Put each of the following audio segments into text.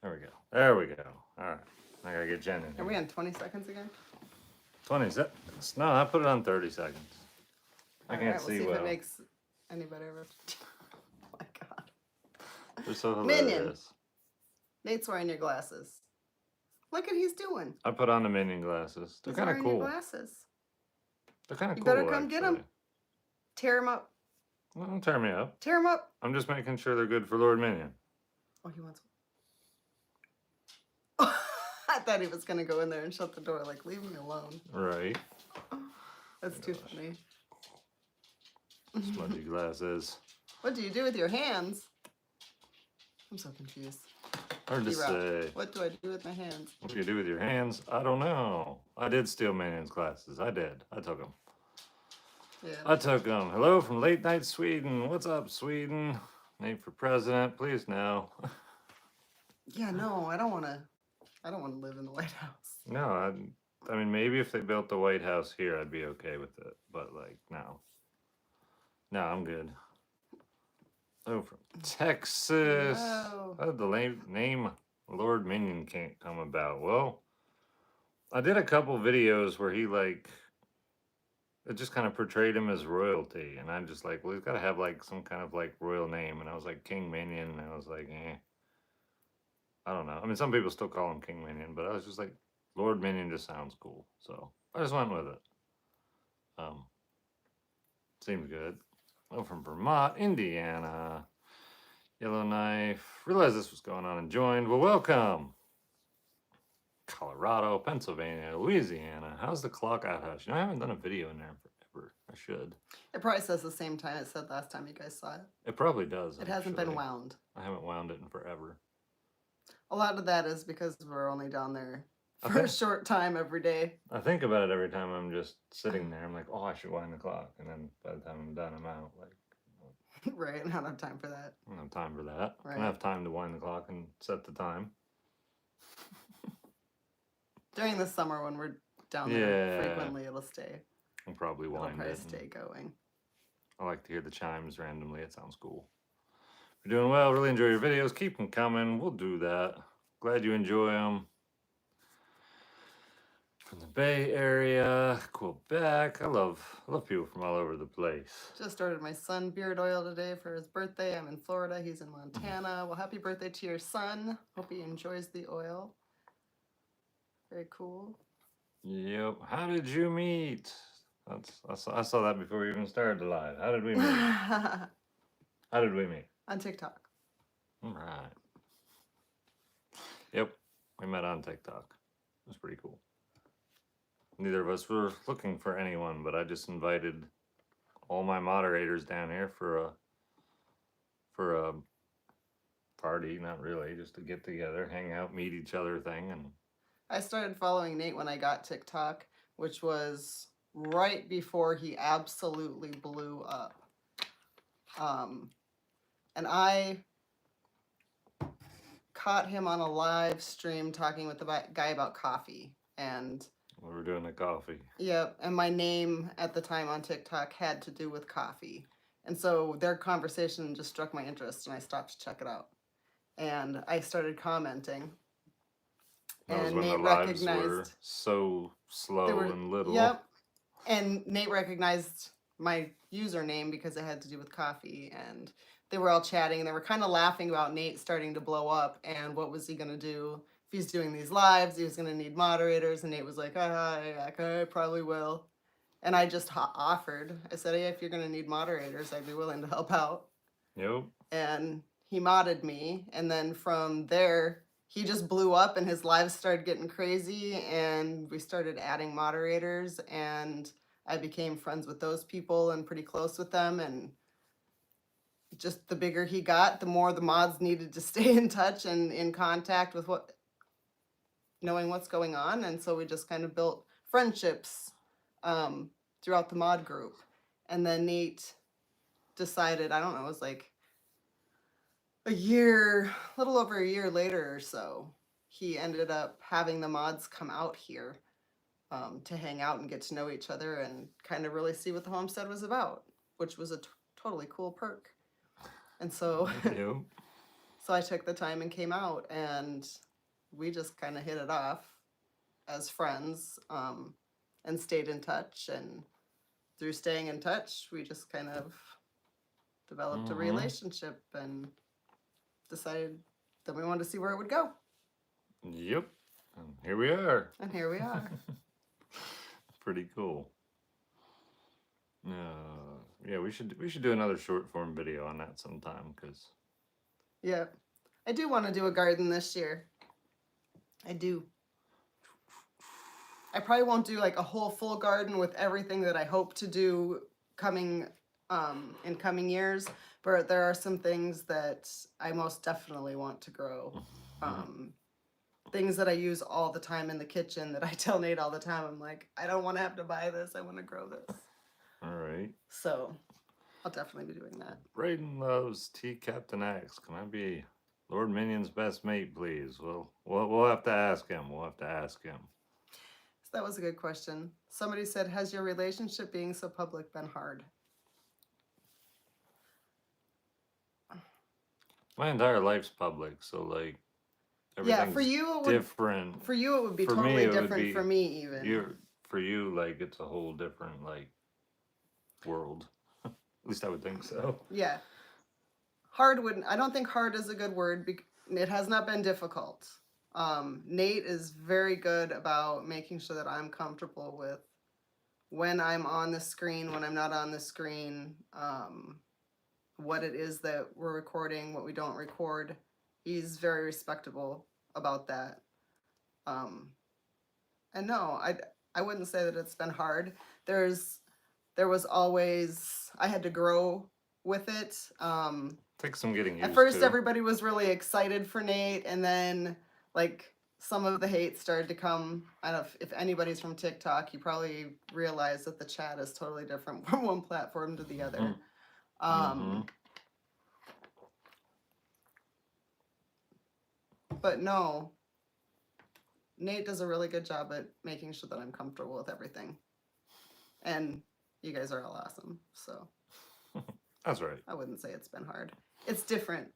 There we go. There we go. All right. I gotta get Jen in here. Are we on 20 seconds again? 20 seconds. No, I put it on 30 seconds. I All can't right, see we'll see well. if it makes any better. Oh my god. They're so Minion. hilarious. Nate's wearing your glasses. Look what he's doing. I put on the minion glasses. They're He's kind of wearing cool. your glasses. They're kind of You cool. better come get him. Tear him up. Well, don't tear me up. Tear him up. I'm just making sure they're good for Lord Minion. Oh, he wants one. I thought he was going to go in there and shut the door. Like, leave me alone. Right. That's too funny. Smudgy glasses. What do you do with your hands? I'm so confused. Hard to say. What do I do with my hands? What do you do with your hands? I don't know. I did steal Minion's glasses. I did. I took them. Yeah. I took them. Hello from late night Sweden. What's up, Sweden? Nate for president. Please no. Yeah, no, I don't want to live in the White House. No, I mean, maybe if they built the White House here, I'd be okay with it. But, like, no. No, I'm good. Oh, from Texas. No. How did the name Lord Minion can't come about? Well, I did a couple videos where he, like, it just kind of portrayed him as royalty. And I'm just like, well, he's got to have, like, some kind of, like, royal name. And I was like, King Minion. And I was like, I don't know. I mean, some people still call him King Minion, but I was just like, Lord Minion just sounds cool. So I just went with it. Seems good. Oh, from Vermont, Indiana, Yellowknife. Realized this was going on and joined. Well, welcome. Colorado, Pennsylvania, Louisiana. How's the clock outhouse? You know, I haven't done a video in there forever. I should. It probably says the same time it said last time you guys saw it. It probably does. It hasn't been wound. I haven't wound it in forever. A lot of that is because we're only down there for a short time every day. I think about it every time I'm just sitting there. I'm like, oh, I should wind the clock. And then by the time I'm done, I'm out. Like, right, I don't have time for that. I don't have time for that. Right. I don't have time to wind the clock and set the time. During the summer when we're down there frequently, it'll stay. I'll probably wind it. Stay going. I like to hear the chimes randomly. It sounds cool. You're doing well. Really enjoy your videos. Keep them coming. We'll do that. Glad you enjoy them. From the Bay Area, Quebec. I love people from all over the place. Just ordered my son beard oil today for his birthday. I'm in Florida. He's in Montana. Well, happy birthday to your son. Hope he enjoys the oil. Very cool. Yep. How did you meet? I saw that before we even started the live. How did we meet? How did we meet? On TikTok. All right. Yep. We met on TikTok. It was pretty cool. Neither of us were looking for anyone, but I just invited all my moderators down here for a party. Not really, just to get together, hang out, meet each other thing. And I started following Nate when I got TikTok, which was right before he absolutely blew up. And I caught him on a live stream talking with the guy about coffee. And we were doing the coffee. Yep. And my name at the time on TikTok had to do with coffee. And so their conversation just struck my interest and I stopped to check it out. And I started commenting. That was and when Nate the lives recognized were so slow and little. Yep. And Nate recognized my username because it had to do with coffee. And they were all chatting and they were kind of laughing about Nate starting to blow up and what was he going to do. If he's doing these lives, he was going to need moderators. And Nate was like, I probably will. And I just offered. I said, hey, if you're going to need moderators, I'd be willing to help out. Yep. And he modded me. And then from there, he just blew up and his lives started getting crazy. And we started adding moderators. And I became friends with those people and pretty close with them. And just the bigger he got, the more the mods needed to stay in touch and in contact with knowing what's going on. And so we just kind of built friendships throughout the mod group. And then Nate decided, I don't know, it was like a little over a year later or so, he ended up having the mods come out here to hang out and get to know each other and kind of really see what the homestead was about, which was a totally cool perk. And so So I took the time and came out, and we just kind of hit it off as friends, and stayed in touch. And through staying in touch, we just kind of developed a relationship and decided that we wanted to see where it would go. Yep. And here we are. And here we are. Pretty cool. Yeah, we should do another short form video on that sometime, because Yeah. I do want to do a garden this year. I do. I probably won't do like a whole full garden with everything that I hope to do coming in coming years, but there are some things that I most definitely want to grow. Things that I use all the time in the kitchen that I tell Nate all the time. I'm like, I don't want to have to buy this. I want to grow this. All right. So I'll definitely be doing that. Braden loves T Captain X. Can I be Lord Minion's best mate, please? Well, we'll have to ask him. We'll have to ask him. So that was a good question. Somebody said, has your relationship being so public been hard? My entire life's public, so like Yeah, for you it would, different. For you it would be For me, totally it would different. be- For me, even. For you, like, it's a whole different like world. At least I would think so. Yeah. Hard wouldn't. I don't think hard is a good word. It has not been difficult. Nate is very good about making sure that I'm comfortable with when I'm on the screen, when I'm not on the screen, what it is that we're recording, what we don't record. He's very respectable about that. And no, I wouldn't say that it's been hard. There was always, I had to grow with it. Takes some getting used to. At first, everybody was really excited for Nate, and then like some of the hate started to come. I don't know if anybody's from TikTok, you probably realize that the chat is totally different from one platform to the other. But no, Nate does a really good job at making sure that I'm comfortable with everything. And you guys are all awesome, so. That's right. I wouldn't say it's been hard. It's different,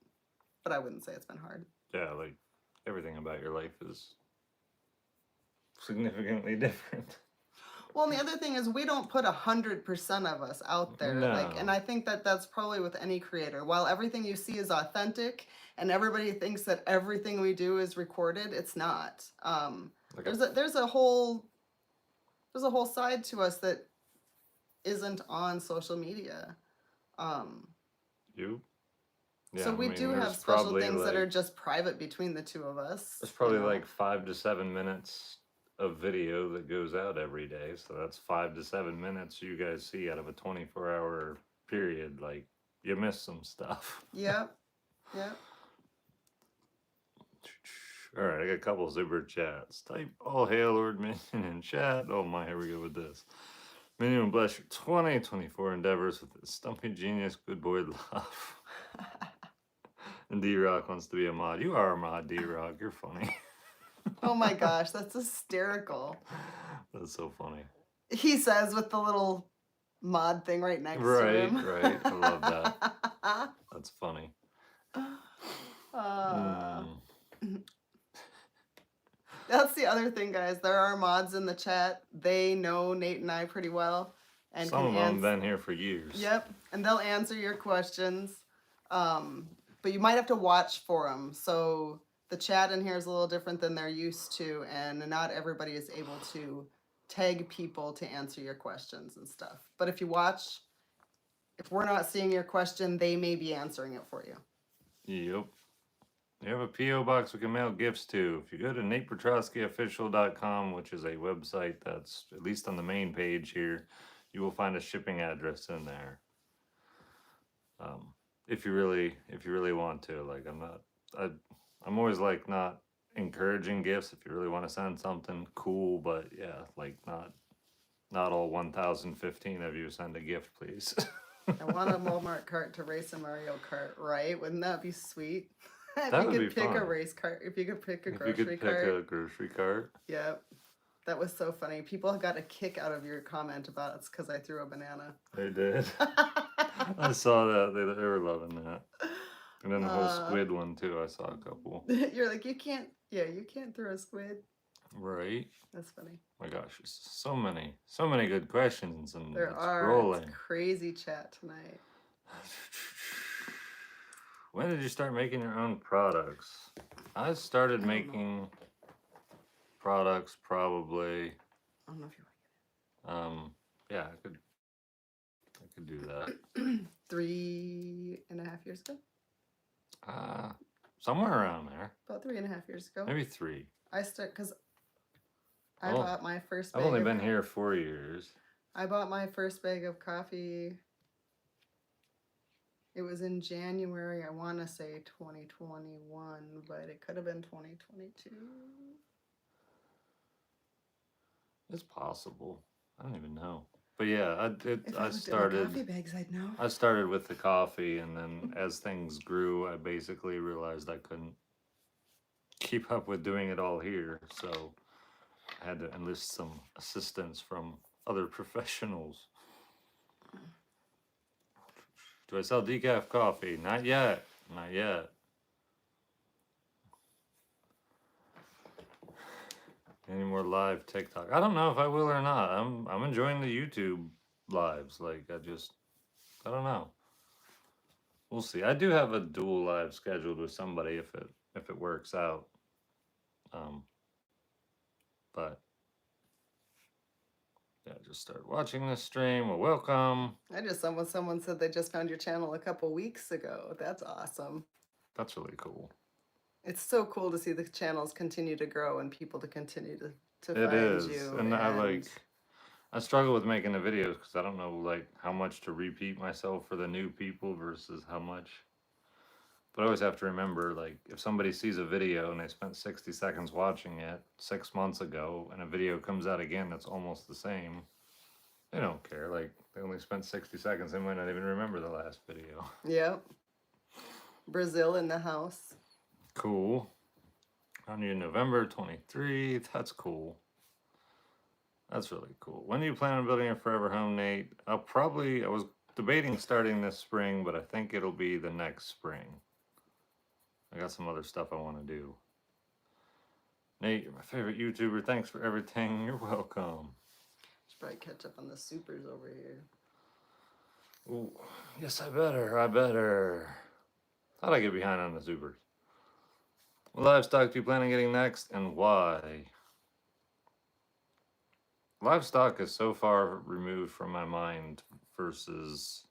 but I wouldn't say it's been hard. Yeah, like everything about your life is significantly different. Well, and the other thing is we don't put 100% of us out there. No. Like, and I think that that's probably with any creator. While everything you see is authentic, and everybody thinks that everything we do is recorded, it's not. There's a whole side to us that isn't on social media. You? Yeah, So we do have special things that are just private between the two of us. It's probably like 5 to 7 minutes of video that goes out every day. So that's 5 to 7 minutes you guys see out of a 24-hour period. Like, you miss some stuff. Yep. Yep. All right, I got a couple super chats. Type all hail Lord Minion in chat. Oh my, here we go with this. Minion bless your 2024 endeavors with his stumpy genius, good boy love. And D-Rock wants to be a mod. You are a mod, D-Rock. You're funny. Oh my gosh, that's hysterical. That's so funny. He says with the little mod thing right next to him. Right. I love that. That's funny. That's the other thing, guys. There are mods in the chat. They know Nate and I pretty well. And some of them have been here for years. Yep, and they'll answer your questions. But you might have to watch for them. So the chat in here is a little different than they're used to, and not everybody is able to tag people to answer your questions and stuff. But if you watch, if we're not seeing your question, they may be answering it for you. Yep. You have a P.O. box we can mail gifts to. If you go to NatePetroskyOfficial.com, which is a website that's at least on the main page here, you will find a shipping address in there. If you really want to. Like, I'm always like not encouraging gifts. If you really want to send something, cool. But yeah, like not all 1,015 of you send a gift, please. I want a Walmart cart to race a Mario Kart, right? Wouldn't that be sweet? That would be pick fun. A race cart, if you could pick a If grocery you could cart. pick a grocery cart. Yep. That was so funny. People got a kick out of your comment about it's because I threw a banana. They did. I saw that. They were loving that. And then the whole squid one too. I saw a couple. You're like, you can't throw a squid. Right. That's funny. My gosh, so many good questions, and There it's are. rolling. It's crazy chat tonight. When did you start making your own products? I started making products probably. I don't know if you want Yeah, I could do that. to get it. 3.5 years ago. Somewhere around there. About 3.5 years ago. Maybe 3. Because I bought my first bag. I've only been here 4 years. I bought my first bag of coffee. It was in January, I want to say 2021, but it could have been 2022. It's possible. I don't even know. But yeah, If I I looked started. at my coffee bags, I'd know. I started with the coffee, and then as things grew, I basically realized I couldn't keep up with doing it all here. So I had to enlist some assistance from other professionals. Do I sell decaf coffee? Not yet. Not yet. Any more live TikTok? I don't know if I will or not. I'm enjoying the YouTube lives. Like I don't know. We'll see. I do have a dual live scheduled with somebody if it works out. But yeah, just start watching this stream. Well, welcome. Someone said they just found your channel a couple weeks ago. That's awesome. That's really cool. It's so cool to see the channels continue to grow and people to continue to It find is, you. and I struggle with making the videos because I don't know like how much to repeat myself for the new people versus how much. But I always have to remember, like, if somebody sees a video and they spent 60 seconds watching it 6 months ago, and a video comes out again that's almost the same, they don't care. Like, they only spent 60 seconds. They might not even remember the last video. Yep. Brazil in the house. Cool. On your November 23. That's cool. That's really cool. When do you plan on building a forever home, Nate? I was debating starting this spring, but I think it'll be the next spring. I got some other stuff I want to do. Nate, you're my favorite YouTuber. Thanks for everything. You're welcome. Should probably catch up on the supers over here. Ooh, yes, I better. How'd I get behind on the supers? What livestock do you plan on getting next, and why? Livestock is so far removed from my mind versus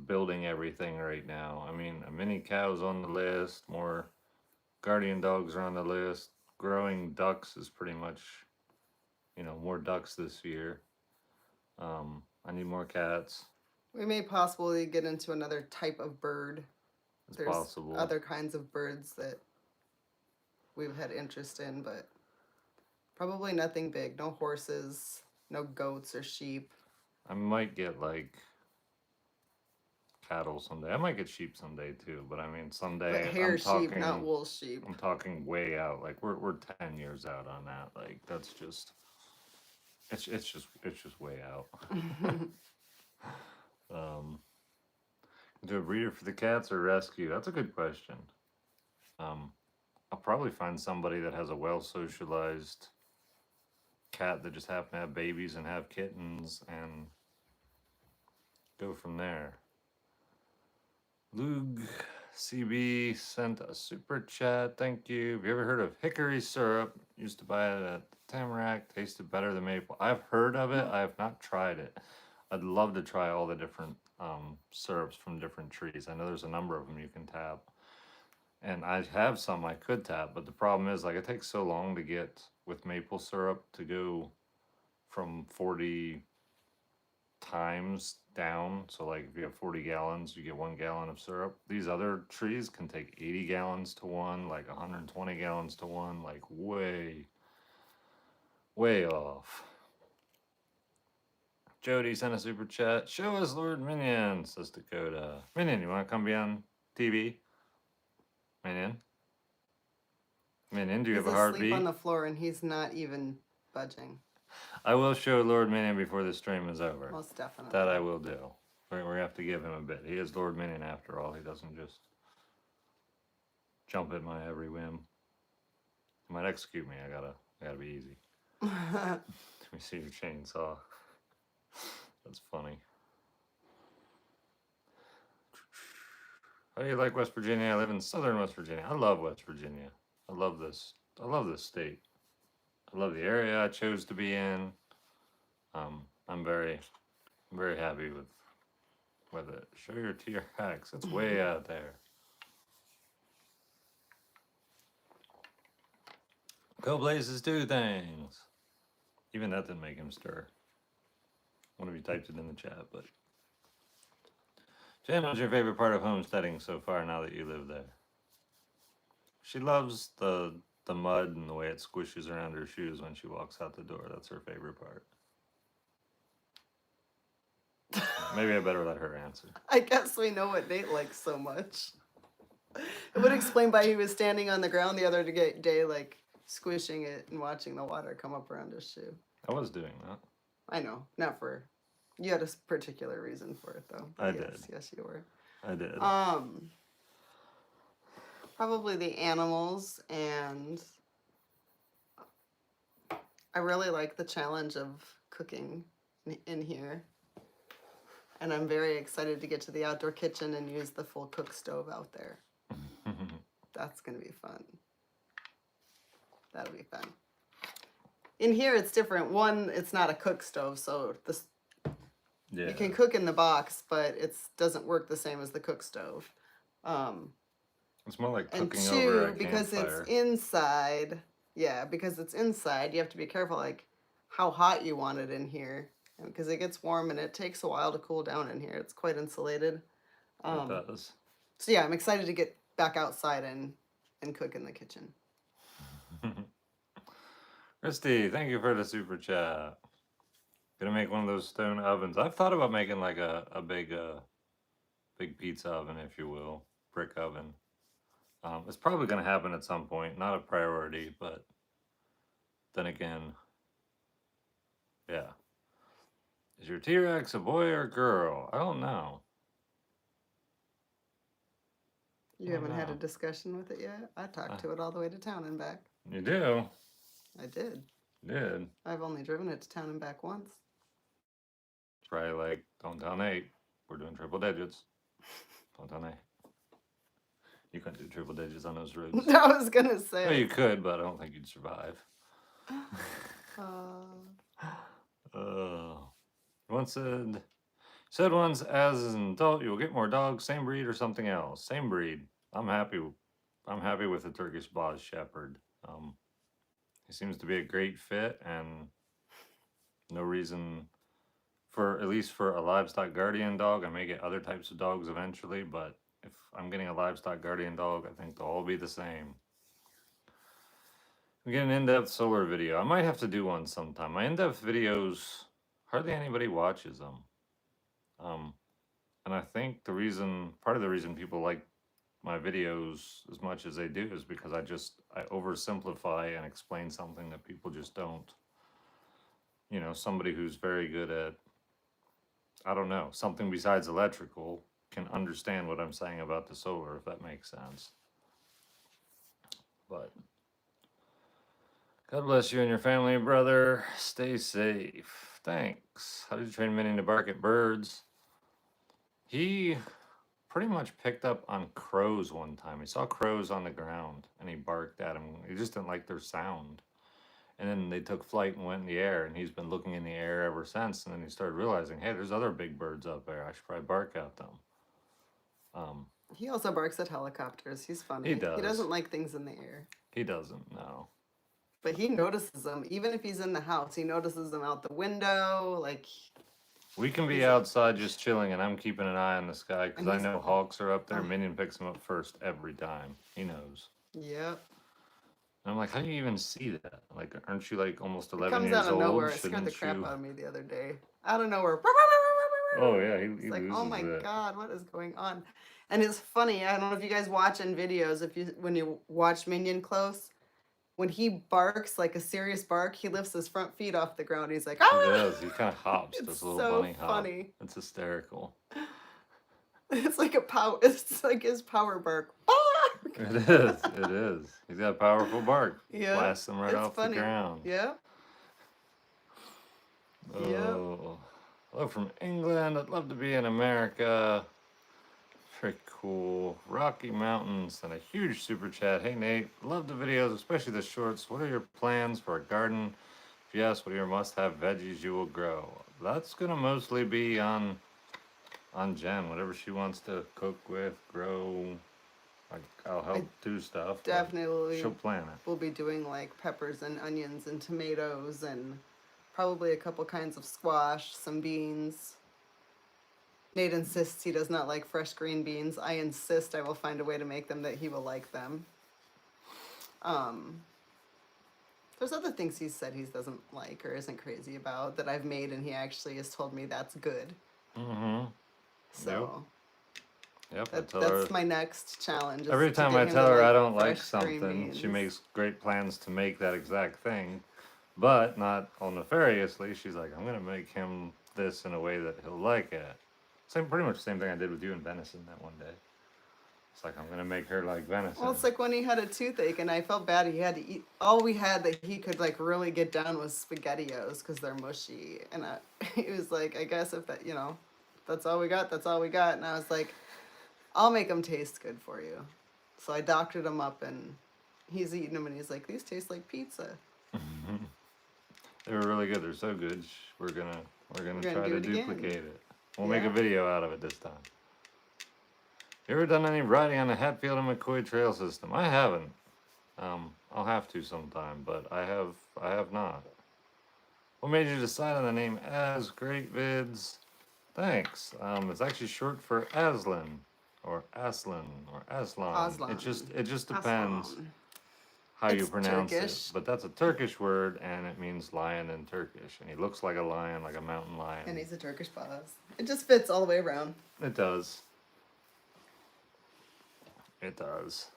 building everything right now. I mean, a mini cow's on the list, more guardian dogs are on the list. Growing ducks is pretty much, more ducks this year. I need more cats. We may possibly get into another type of bird. It's possible. Other kinds of birds that we've had interest in, but probably nothing big. No horses, no goats or sheep. I might get like cattle someday. I might get sheep someday too, but I mean someday. But hair sheep, not wool sheep. I'm talking way out. Like we're 10 years out on that. Like that's just it's just way out. Do a breeder for the cats or rescue? That's a good question. I'll probably find somebody that has a well socialized cat that just happen to have babies and have kittens and go from there. Lug CB sent a super chat. Thank you. Have you ever heard of hickory syrup? Used to buy it at Tamarack. Tasted better than maple. I've heard of it. I have not tried it. I'd love to try all the different syrups from different trees. I know there's a number of them you can tap. And I have some I could tap, but the problem is like it takes so long to get with maple syrup to go from 40 times down. So like if you have 40 gallons, you get 1 gallon of syrup. These other trees can take 80 gallons to one, like 120 gallons to one, like way off. Jody sent a super chat. Show us Lord Minion, says Dakota. Minion, you want to come be on TV? Minion, do you have a heartbeat? He's asleep on the floor and he's not even budging. I will show Lord Minion before the stream is over. Most definitely. That I will do. We have to give him a bit. He is Lord Minion after all. He doesn't just jump at my every whim. He might execute me. I gotta be easy. Let me see your chainsaw. That's funny. How do you like West Virginia? I live in southern West Virginia. I love West Virginia. I love this. I love this state. I love the area I chose to be in. I'm very happy with it. Show your T-Rex. It's way out there. Go Blazes do things. Even that didn't make him stir. One of you typed it in the chat, but Jen, what's your favorite part of homesteading so far now that you live there? She loves the mud and the way it squishes around her shoes when she walks out the door. That's her favorite part. Maybe I better let her answer. I guess we know what Nate likes so much. It would explain why he was standing on the ground the other day, like squishing it and watching the water come up around his shoe. I was doing that. I know, not for. You had a particular reason for it, though. I did. Yes, you were. I did. Probably the animals, and I really like the challenge of cooking in here. And I'm very excited to get to the outdoor kitchen and use the full cook stove out there. That's going to be fun. That'll be fun. In here, it's different. One, it's not a cook stove, so you can cook in the box, but it doesn't work the same as the cook stove. It's more like And cooking two, over a because campfire. it's inside. Yeah, because it's inside, you have to be careful, like how hot you want it in here, because it gets warm and it takes a while to cool down in here. It's quite insulated. It does. So yeah, I'm excited to get back outside and cook in the kitchen. Christy, thank you for the super chat. Gonna make one of those stone ovens. I've thought about making like a big pizza oven, if you will, brick oven. It's probably gonna happen at some point. Not a priority, but then again, yeah. Is your T-Rex a boy or a girl? I don't know. You haven't had a discussion with it yet? I talked to it all the way to town and back. You do? I did. You did. I've only driven it to town and back once. It's probably like, don't tell Nate. We're doing triple digits. Don't tell Nate. You couldn't do triple digits on those roads. I was gonna say. Well, you could, but I don't think you'd survive. Once said once, as an adult, you will get more dogs, same breed or something else. Same breed. I'm happy with the Turkish Boss Shepherd. He seems to be a great fit, and no reason for, at least for a livestock guardian dog. I may get other types of dogs eventually, but if I'm getting a livestock guardian dog, I think they'll all be the same. We get an in-depth solar video. I might have to do one sometime. My in-depth videos, hardly anybody watches them. And I think part of the reason people like my videos as much as they do is because I oversimplify and explain something that people just don't. You know, somebody who's very good at, I don't know, something besides electrical can understand what I'm saying about the solar, if that makes sense. But God bless you and your family, brother. Stay safe. Thanks. How did you train Minnie to bark at birds? He pretty much picked up on crows one time. He saw crows on the ground and he barked at them. He just didn't like their sound. And then they took flight and went in the air, and he's been looking in the air ever since. And then he started realizing, hey, there's other big birds up there. I should probably bark at them. He also barks at helicopters. He's funny. He does. He doesn't like things in the air. He doesn't, no. But he notices them. Even if he's in the house, he notices them out the window. Like, we can be outside just chilling, and I'm keeping an eye on the sky because I know hawks are up there. Minion picks them up first every time. He knows. Yep. And I'm like, how do you even see that? Like, aren't you like almost 11 comes years out of old? nowhere. It scared the crap out of me the other day. Out of nowhere. Oh yeah, he like, loses oh my it. God, what is going on? And it's funny. I don't know if you guys watch in videos. When you watch Minion close, when he barks like a serious bark, he lifts his front feet off the ground. He's like, ah! He does. He kind of hops. It's This little so bunny hop. funny. It's hysterical. It's like a power. It's like his power bark. Bark! It is. It is. He's got a powerful bark. Yep, Blasts them right it's off the funny. ground. Yep, yep. Oh, hello from England. I'd love to be in America. Very cool. Rocky Mountains and a huge super chat. Hey Nate, love the videos, especially the shorts. What are your plans for a garden? If yes, what are your must-have veggies you will grow? That's gonna mostly be on Jen. Whatever she wants to cook with, grow. Like I'll I help do stuff, but definitely she'll plan it. will be doing like peppers and onions and tomatoes and probably a couple kinds of squash, some beans. Nate insists he does not like fresh green beans. I insist I will find a way to make them that he will like them. Um, there's other things he said he doesn't like or isn't crazy about that I've made, and he actually has told me that's good. Mm-hmm. So Yep. I that, tell that's her my next challenge. Is every to time get I him tell to her I like don't like fresh green something, she beans. makes great plans to make that exact thing, but not all nefariously. She's like, I'm gonna make him this in a way that he'll like it. Same, pretty much the same thing I did with you and venison that one day. It's like I'm gonna make her like venison. Well, it's like when he had a toothache, and I felt bad. He had to eat all we had that he could like really get down was SpaghettiOs because they're mushy. And he was like, I guess if that, that's all we got. That's all we got. And I was like, I'll make them taste good for you. So I doctored them up, and he's eating them, and he's like, these taste like pizza. They were really good. They're so good. We're gonna gonna try do to it again. duplicate it. We'll make a Yeah. video out of it this time. You ever done any riding on the Hatfield and McCoy trail system? I haven't. I'll have to sometime, but I have not. What made you decide on the name As? Great vids. Thanks. It's actually short for Aslan, or Aslan, or Aslan. Aslan. It just depends Aslan. how you It's pronounce Turkish. it. But that's a Turkish word, and it means lion in Turkish. And he looks like a lion, like a mountain lion. And he's a Turkish boss. It just fits all the way around. It does. It does.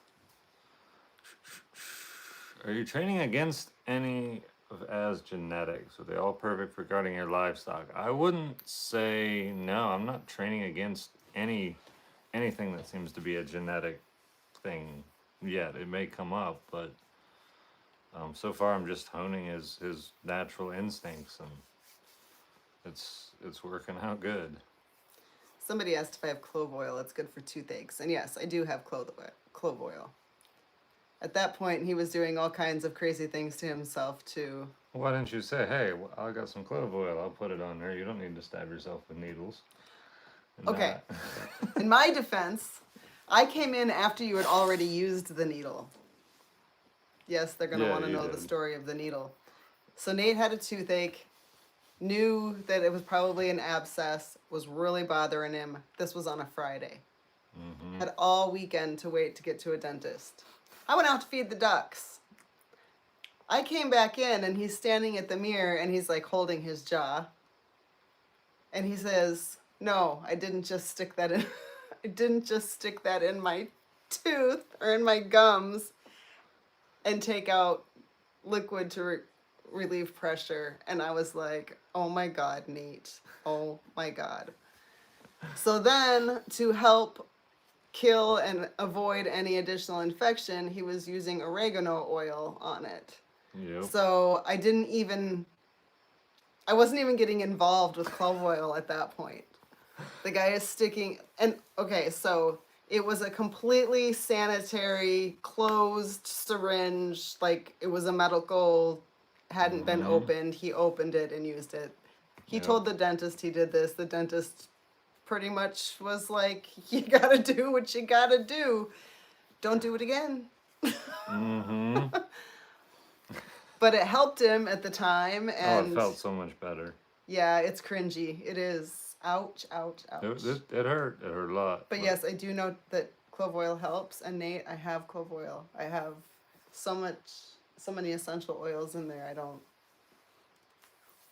Are you training against any of As genetics? Are they all perfect for guarding your livestock? I wouldn't say no. I'm not training against anything that seems to be a genetic thing yet. It may come up, but so far I'm just honing his natural instincts, and it's working out good. Somebody asked if I have clove oil. It's good for toothaches. And yes, I do have clove oil. At that point, he was doing all kinds of crazy things to himself, too. Why didn't you say, hey, I got some clove oil, I'll put it on there. You don't need to stab yourself with needles. And Okay. In my defense, I came in after you had already used the needle. Yes, they're going to Yeah, want to you know the did. story of the needle. So Nate had a toothache, knew that it was probably an abscess, was really bothering him. This was on a Friday. Mm-hmm. Had all weekend to wait to get to a dentist. I went out to feed the ducks. I came back in, and he's standing at the mirror, and he's like holding his jaw. And he says, no, I didn't just stick that in. I didn't just stick that in my tooth or in my gums and take out liquid to relieve pressure. And I was like, oh my God, Nate. Oh my God. So then, to help kill and avoid any additional infection, he was using oregano oil on it. Yep. So I wasn't even getting involved with clove oil at that point. The guy is sticking, and okay, so it was a completely sanitary, closed syringe, like it was a medical, hadn't been opened. He opened it and used it. He Yep. told the dentist he did this. The dentist pretty much was like, you gotta do what you gotta do. Don't do it again. Mm-hmm. But it helped him at the time, Oh, and it felt so much better. yeah, it's cringy. It is. Ouch, ouch, ouch. It hurt. It hurt a lot. But yes, I do know that clove oil helps. And Nate, I have clove oil. I have so many essential oils in there.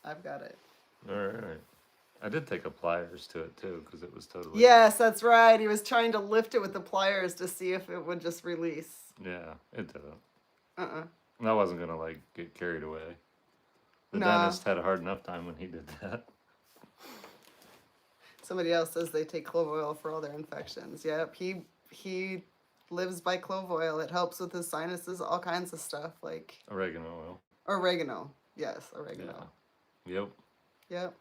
I've got it. All right. I did take a pliers to it too, because it was totally. Yes, that's right. He was trying to lift it with the pliers to see if it would just release. Yeah, it didn't. Uh-uh. And I wasn't gonna like get carried away. The Nah. dentist had a hard enough time when he did that. Somebody else says they take clove oil for all their infections. Yep, he lives by clove oil. It helps with his sinuses, all kinds of stuff like Oregano oil. oregano. Yes, oregano. Yeah. Yep. Yep.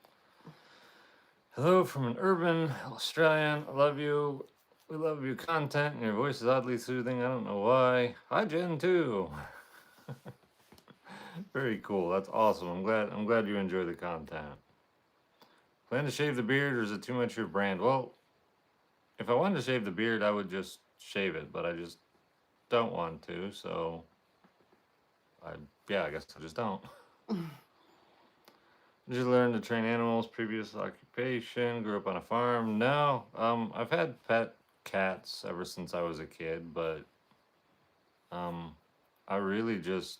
Hello from an urban Australian. I love you. We love your content and your voice is oddly soothing. I don't know why. Hi Jen too. Very cool. That's awesome. I'm glad you enjoy the content. Plan to shave the beard or is it too much your brand? Well, if I wanted to shave the beard, I would just shave it, but I just don't want to, so I guess I just don't. Did you learn to train animals? Previous occupation? Grew up on a farm? No. I've had pet cats ever since I was a kid, but I really just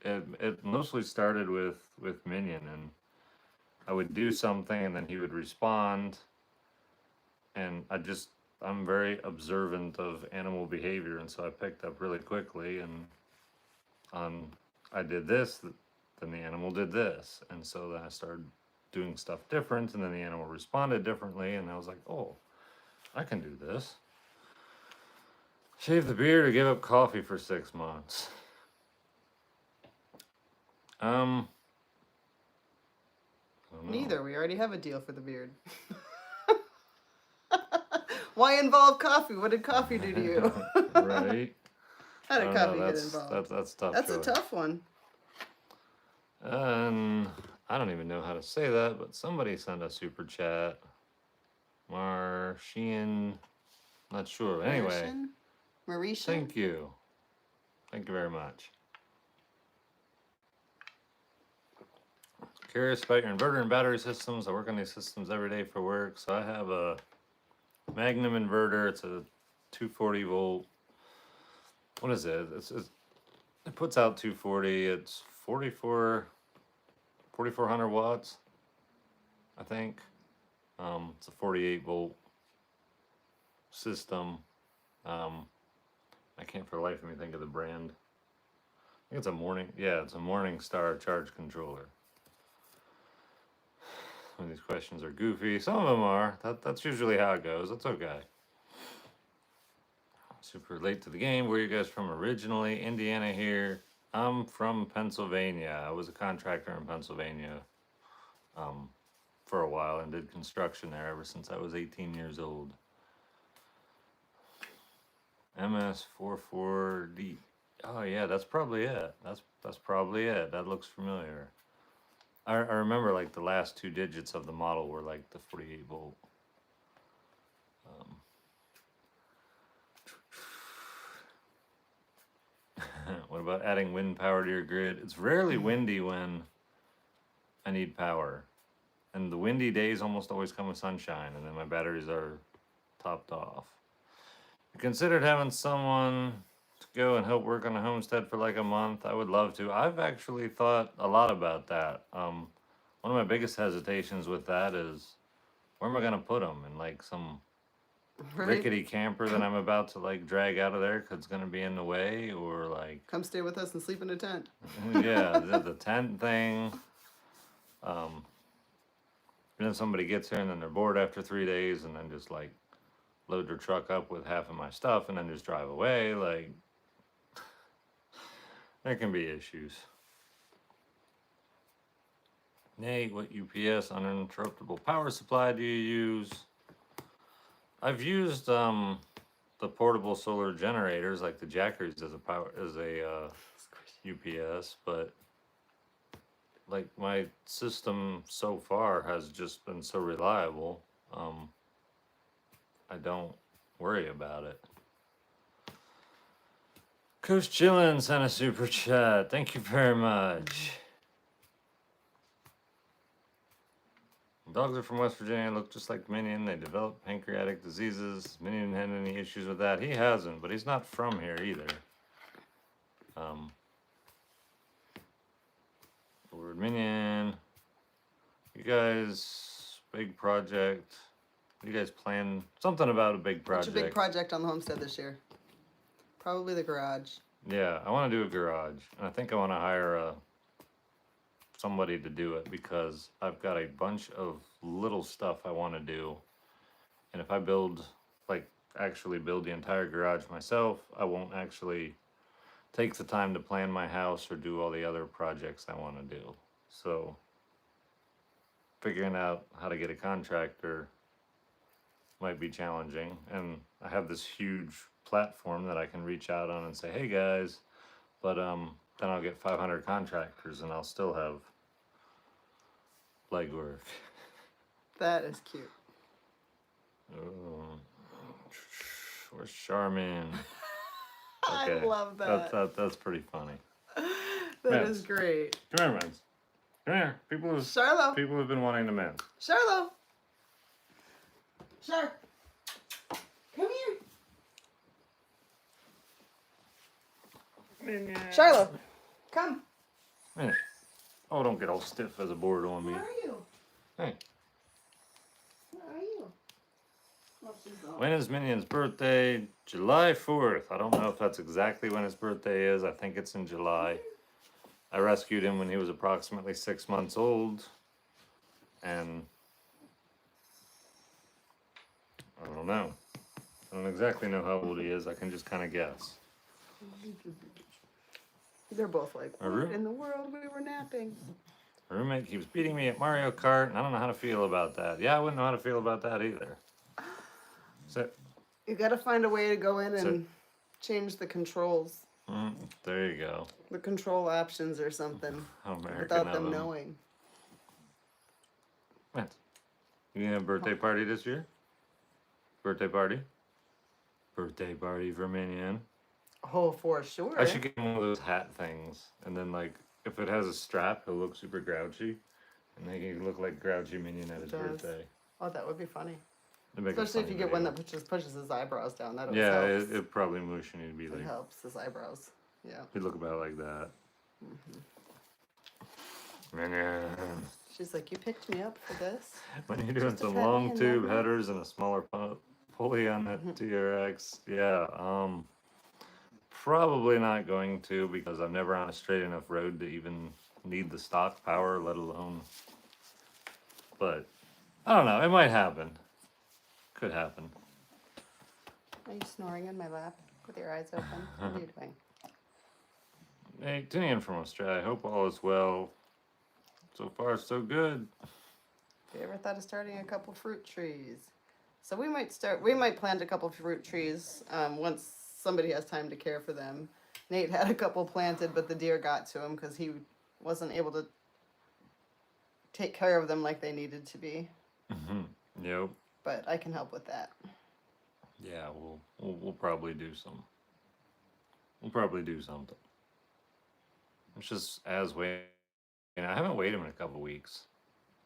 it mostly started with Minion, and I would do something and then he would respond, and I'm very observant of animal behavior, and so I picked up really quickly, and I did this, then the animal did this, and so then I started doing stuff different, and then the animal responded differently, and I was like, oh, I can do this. Shave the beard or give up coffee for 6 months? I don't know. Neither. We already have a deal for the beard. Why involve coffee? What did coffee do to you? Right. How did coffee get That's involved? tough. That's a choice. tough one. And I don't even know how to say that, but somebody sent a super chat. Martian, not sure. Anyway, Marisha? thank you. Thank you very much. Curious about your inverter and battery systems. I work on these systems every day for work. So I have a Magnum inverter. It's a 240 volt. What is it? It puts out 240. It's 4,400 watts, I think. It's a 48 volt system. I can't for the life of me think of the brand. I think it's a Morningstar charge controller. Some of these questions are goofy. Some of them are. That's usually how it goes. That's okay. Super late to the game. Where are you guys from originally? Indiana here. I'm from Pennsylvania. I was a contractor in Pennsylvania for a while and did construction there ever since I was 18 years old. MS44D. Oh yeah, that's probably it. That's probably it. That looks familiar. I remember like the last 2 digits of the model were like the 48 volt. What about adding wind power to your grid? It's rarely windy when I need power. And the windy days almost always come with sunshine, and then my batteries are topped off. You considered having someone to go and help work on a homestead for like a month? I would love to. I've actually thought a lot about that. One of my biggest hesitations with that is, where am I gonna put them? In like some rickety camper that I'm about to like drag out of there because it's gonna be in the way, or like Come stay with us and sleep in a tent. yeah, the tent thing. And then somebody gets here and then they're bored after 3 days and then just like load their truck up with half of my stuff and then just drive away. Like, there can be issues. Nate, what UPS uninterruptible power supply do you use? I've used the portable solar generators like the Jackers as a UPS, but like my system so far has just been so reliable. I don't worry about it. Coach Chillin sent a super chat. Thank you very much. Dogs are from West Virginia, look just like Minion. They develop pancreatic diseases. Minion had any issues with that? He hasn't, but he's not from here either. Word Minion. You guys, big project. You guys plan something about a big project. What's your big project on the homestead this year? Probably the garage. Yeah, I want to do a garage. And I think I want to hire somebody to do it because I've got a bunch of little stuff I want to do. And if I actually build the entire garage myself, I won't actually take the time to plan my house or do all the other projects I want to do. So figuring out how to get a contractor might be challenging. And I have this huge platform that I can reach out on and say, hey guys, but then I'll get 500 contractors and I'll still have legwork. That is cute. Oh, where's Charmin? I love that. That's pretty funny. That is great. Come here, Mens. Come here. Charlo. People have been wanting to Mens. Charlo. Char. Come here. Charlo. Come. Hey. Oh, don't get all stiff as a board on me. Where are you? Hey. Where are you? When is Minion's birthday? July 4th. I don't know if that's exactly when his birthday is. I think it's in July. I rescued him when he was approximately 6 months old. And I don't know. I don't exactly know how old he is. I can just kind of guess. They're both like, My what in the world? We were napping. My roommate keeps beating me at Mario Kart, and I don't know how to feel about that. Yeah, I wouldn't know how to feel about that either. Sit. You gotta find a way to go in Sit. and change the controls. There you go. The control options or something. American without them of knowing. What? You gonna have a birthday party this year? Birthday party? Birthday party for Minion. Oh, for sure. I should get one of those hat things, and then like if it has a strap, he'll look super grouchy, and then he look like grouchy Minion at his birthday. Oh, that would be funny. It'd make a Especially if you funny get one video. that pushes his eyebrows down. That always Yeah, helps. it probably motion you to be It like. helps his eyebrows. Yeah. He'd look about like that. Minion. She's like, you picked me up for this? When you're doing Just to some pat me long in tube that headers and a smaller pulley on that TRX, yeah, probably not going to because I'm never on a straight enough road to even need the stock power, let alone. But I don't know. It might happen. Could happen. Are you snoring in my lap with your eyes open? What are you doing? Hey, tuning in from Australia. I hope all is well. So far, so good. Have you ever thought of starting a couple fruit trees? So we might plant a couple fruit trees once somebody has time to care for them. Nate had a couple planted, but the deer got to him because he wasn't able to take care of them like they needed to be. Yep. But I can help with that. Yeah, we'll probably do some. We'll probably do something. It's just as waiting. I haven't weighed him in a couple weeks.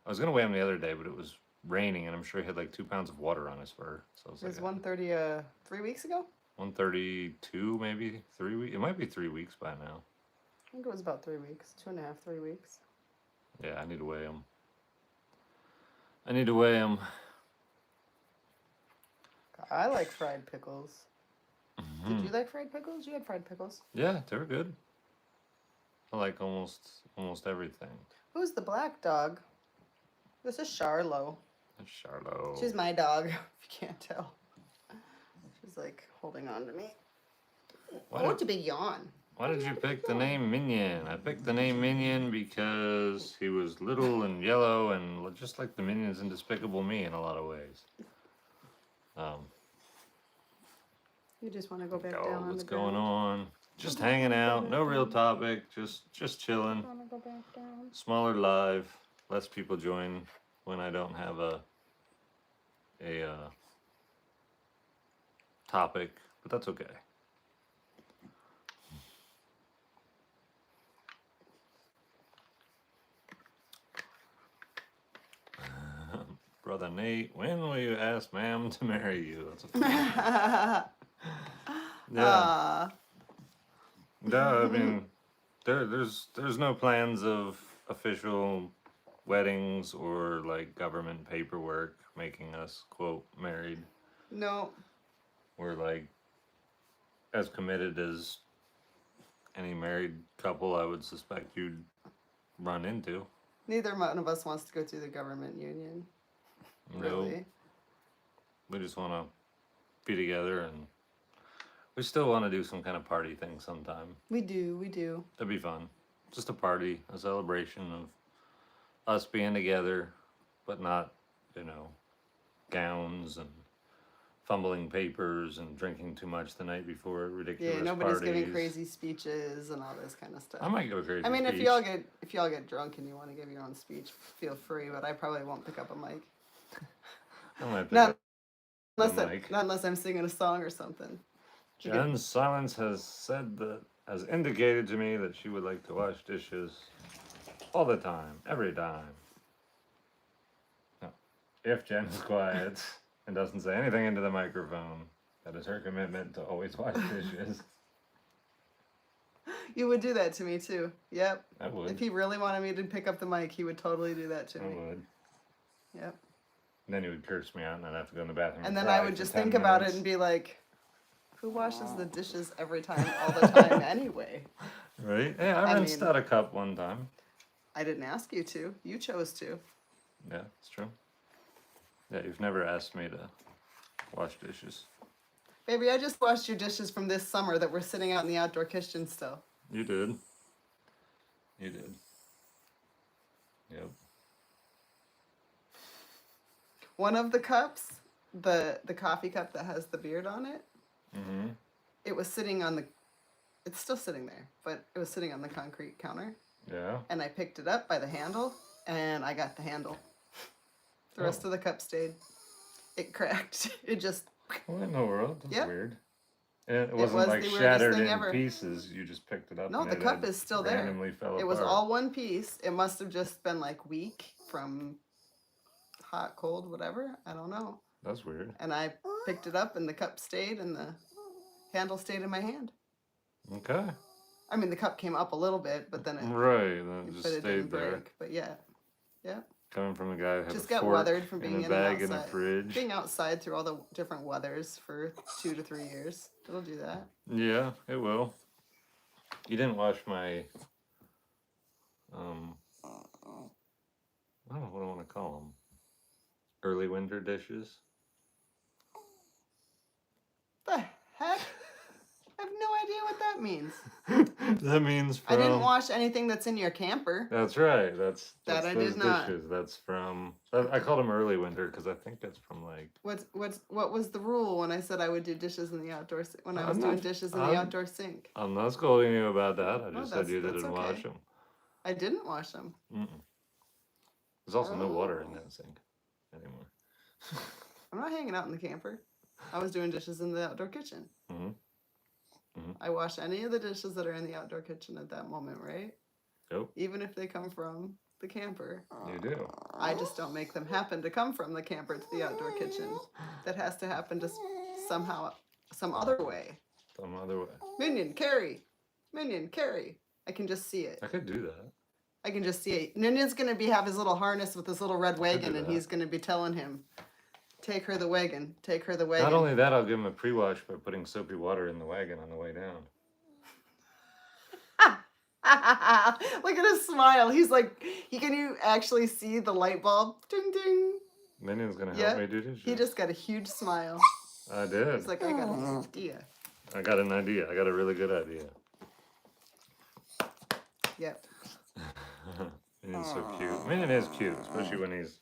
I was gonna weigh him the other day, but it was raining, and I'm sure he had like 2 pounds of water on his fur. So I was It was like, 130 3 weeks ago? 132, maybe 3 weeks. It might be 3 weeks by now. I think it was about 3 weeks, 2.5, 3 weeks. Yeah, I need to weigh him. I need to weigh him. I like fried pickles. Did you like fried pickles? You had fried pickles. Yeah, they're good. I like almost everything. Who's the black dog? This is Charlo. That's Charlotte. She's my dog, if you can't tell. She's like holding on to me. Oh, it's a big yawn. Why did you pick the name Minion? I picked the name Minion because he was little and yellow and just like the Minions in Despicable Me in a lot of ways. You just want to go back Oh, down on what's the going ground? on? Just hanging out, no real topic, just chilling. Want to go back down? Smaller live, less people join when I don't have a topic, but that's okay. Brother Nate, when will you ask ma'am to marry you? That's a funny yeah. No, I mean, there's no plans of official weddings or like government paperwork making us quote married. No. We're like as committed as any married couple I would suspect you'd run into. Neither one of us wants to go through the government union. Really? We just want to be together, and we still want to do some kind of party thing sometime. We do. That'd be fun. Just a party, a celebration of us being together, but not, you know, gowns and fumbling papers and drinking too much the night before at ridiculous Yeah, nobody's parties. giving crazy speeches and all this kind of stuff. I might give a crazy I mean, speech. if y'all get drunk and you want to give your own speech, feel free. But I probably won't pick up a mic. I might pick Not up unless the mic. not unless I'm singing a song or something. Jen's silence has indicated to me that she would like to wash dishes all the time, every time. No. If Jen is quiet and doesn't say anything into the microphone, that is her commitment to always wash dishes. You would do that to me too. Yep. I would. If he really wanted me to pick up the mic, he would totally do that to I me. would. Yep. And then he would curse me out, and I'd have to go in the bathroom. And then cry I would for just 10 think about it minutes. and be like, who washes the dishes every time, all the time anyway? Right? Yeah, I rinsed out a cup one time. I didn't ask you to. You chose to. Yeah, it's true. Yeah, you've never asked me to wash dishes. Baby, I just washed your dishes from this summer that were sitting out in the outdoor kitchen still. You did. You did. Yep. One of the cups, the coffee cup that has the beard on it, Mm-hmm. it was sitting on the, it's still sitting there, but it was sitting on the concrete counter. Yeah. And I picked it up by the handle, and I got the handle. The rest of the cup stayed. It cracked. It just... What in the world? That's Yep. weird. And it wasn't was like the weirdest shattered thing in ever. pieces. You just picked it up. No, and the it cup had is still there. randomly fell It was apart. all one piece. It must have just been like weak from hot, cold, whatever. I don't know. That's weird. And I picked it up, and the cup stayed, and the handle stayed in my hand. Okay. I mean, the cup came up a little bit, but then it, Right. Then it just but it stayed didn't there. break. But yeah. Coming from a guy who had Just a got fork weathered from being in a in bag and in a outside. fridge. Being outside through all the different weathers for 2 to 3 years. It'll do that. Yeah, it will. You didn't wash my I don't know what I want to call them. Early winter dishes. The heck? I have no idea what that means. That means from... I didn't wash anything that's in your camper. That's right. That's That I those did not. dishes. That's from... I called them early winter because I think that's from like... What was the rule when I said I would do dishes in the outdoor when I was I'm doing not- dishes in the I'm- outdoor sink? I'm not scolding you about that. I No, just said you that's didn't okay. wash them. I didn't wash them. There's also no water in that sink anymore. I'm not hanging out in the camper. I was doing dishes in the outdoor kitchen. Mhm. Mhm. I wash any of the dishes that are in the outdoor kitchen at that moment, right? Yep. Even if they come from the camper. You do. I just don't make them happen to come from the camper to the outdoor kitchen. That has to happen just somehow, some other way. Some other way. Minion, carry. Minion, carry. I can just see it. I could do that. I can just see it. Minion's going to have his little harness with his little red do wagon, and that. he's going to be telling him, take her the wagon, take her the wagon. Not only that, I'll give him a pre-wash by putting soapy water in the wagon on the way down. Look at his smile. He's like, can you actually see the light bulb? Ding, ding. Minion's gonna help Yeah, me do dishes. He just got a huge smile. I did. He's like, I got an idea. I got an idea. I got a really good idea. Yep. Minion's so cute. Minion is cute, especially when he's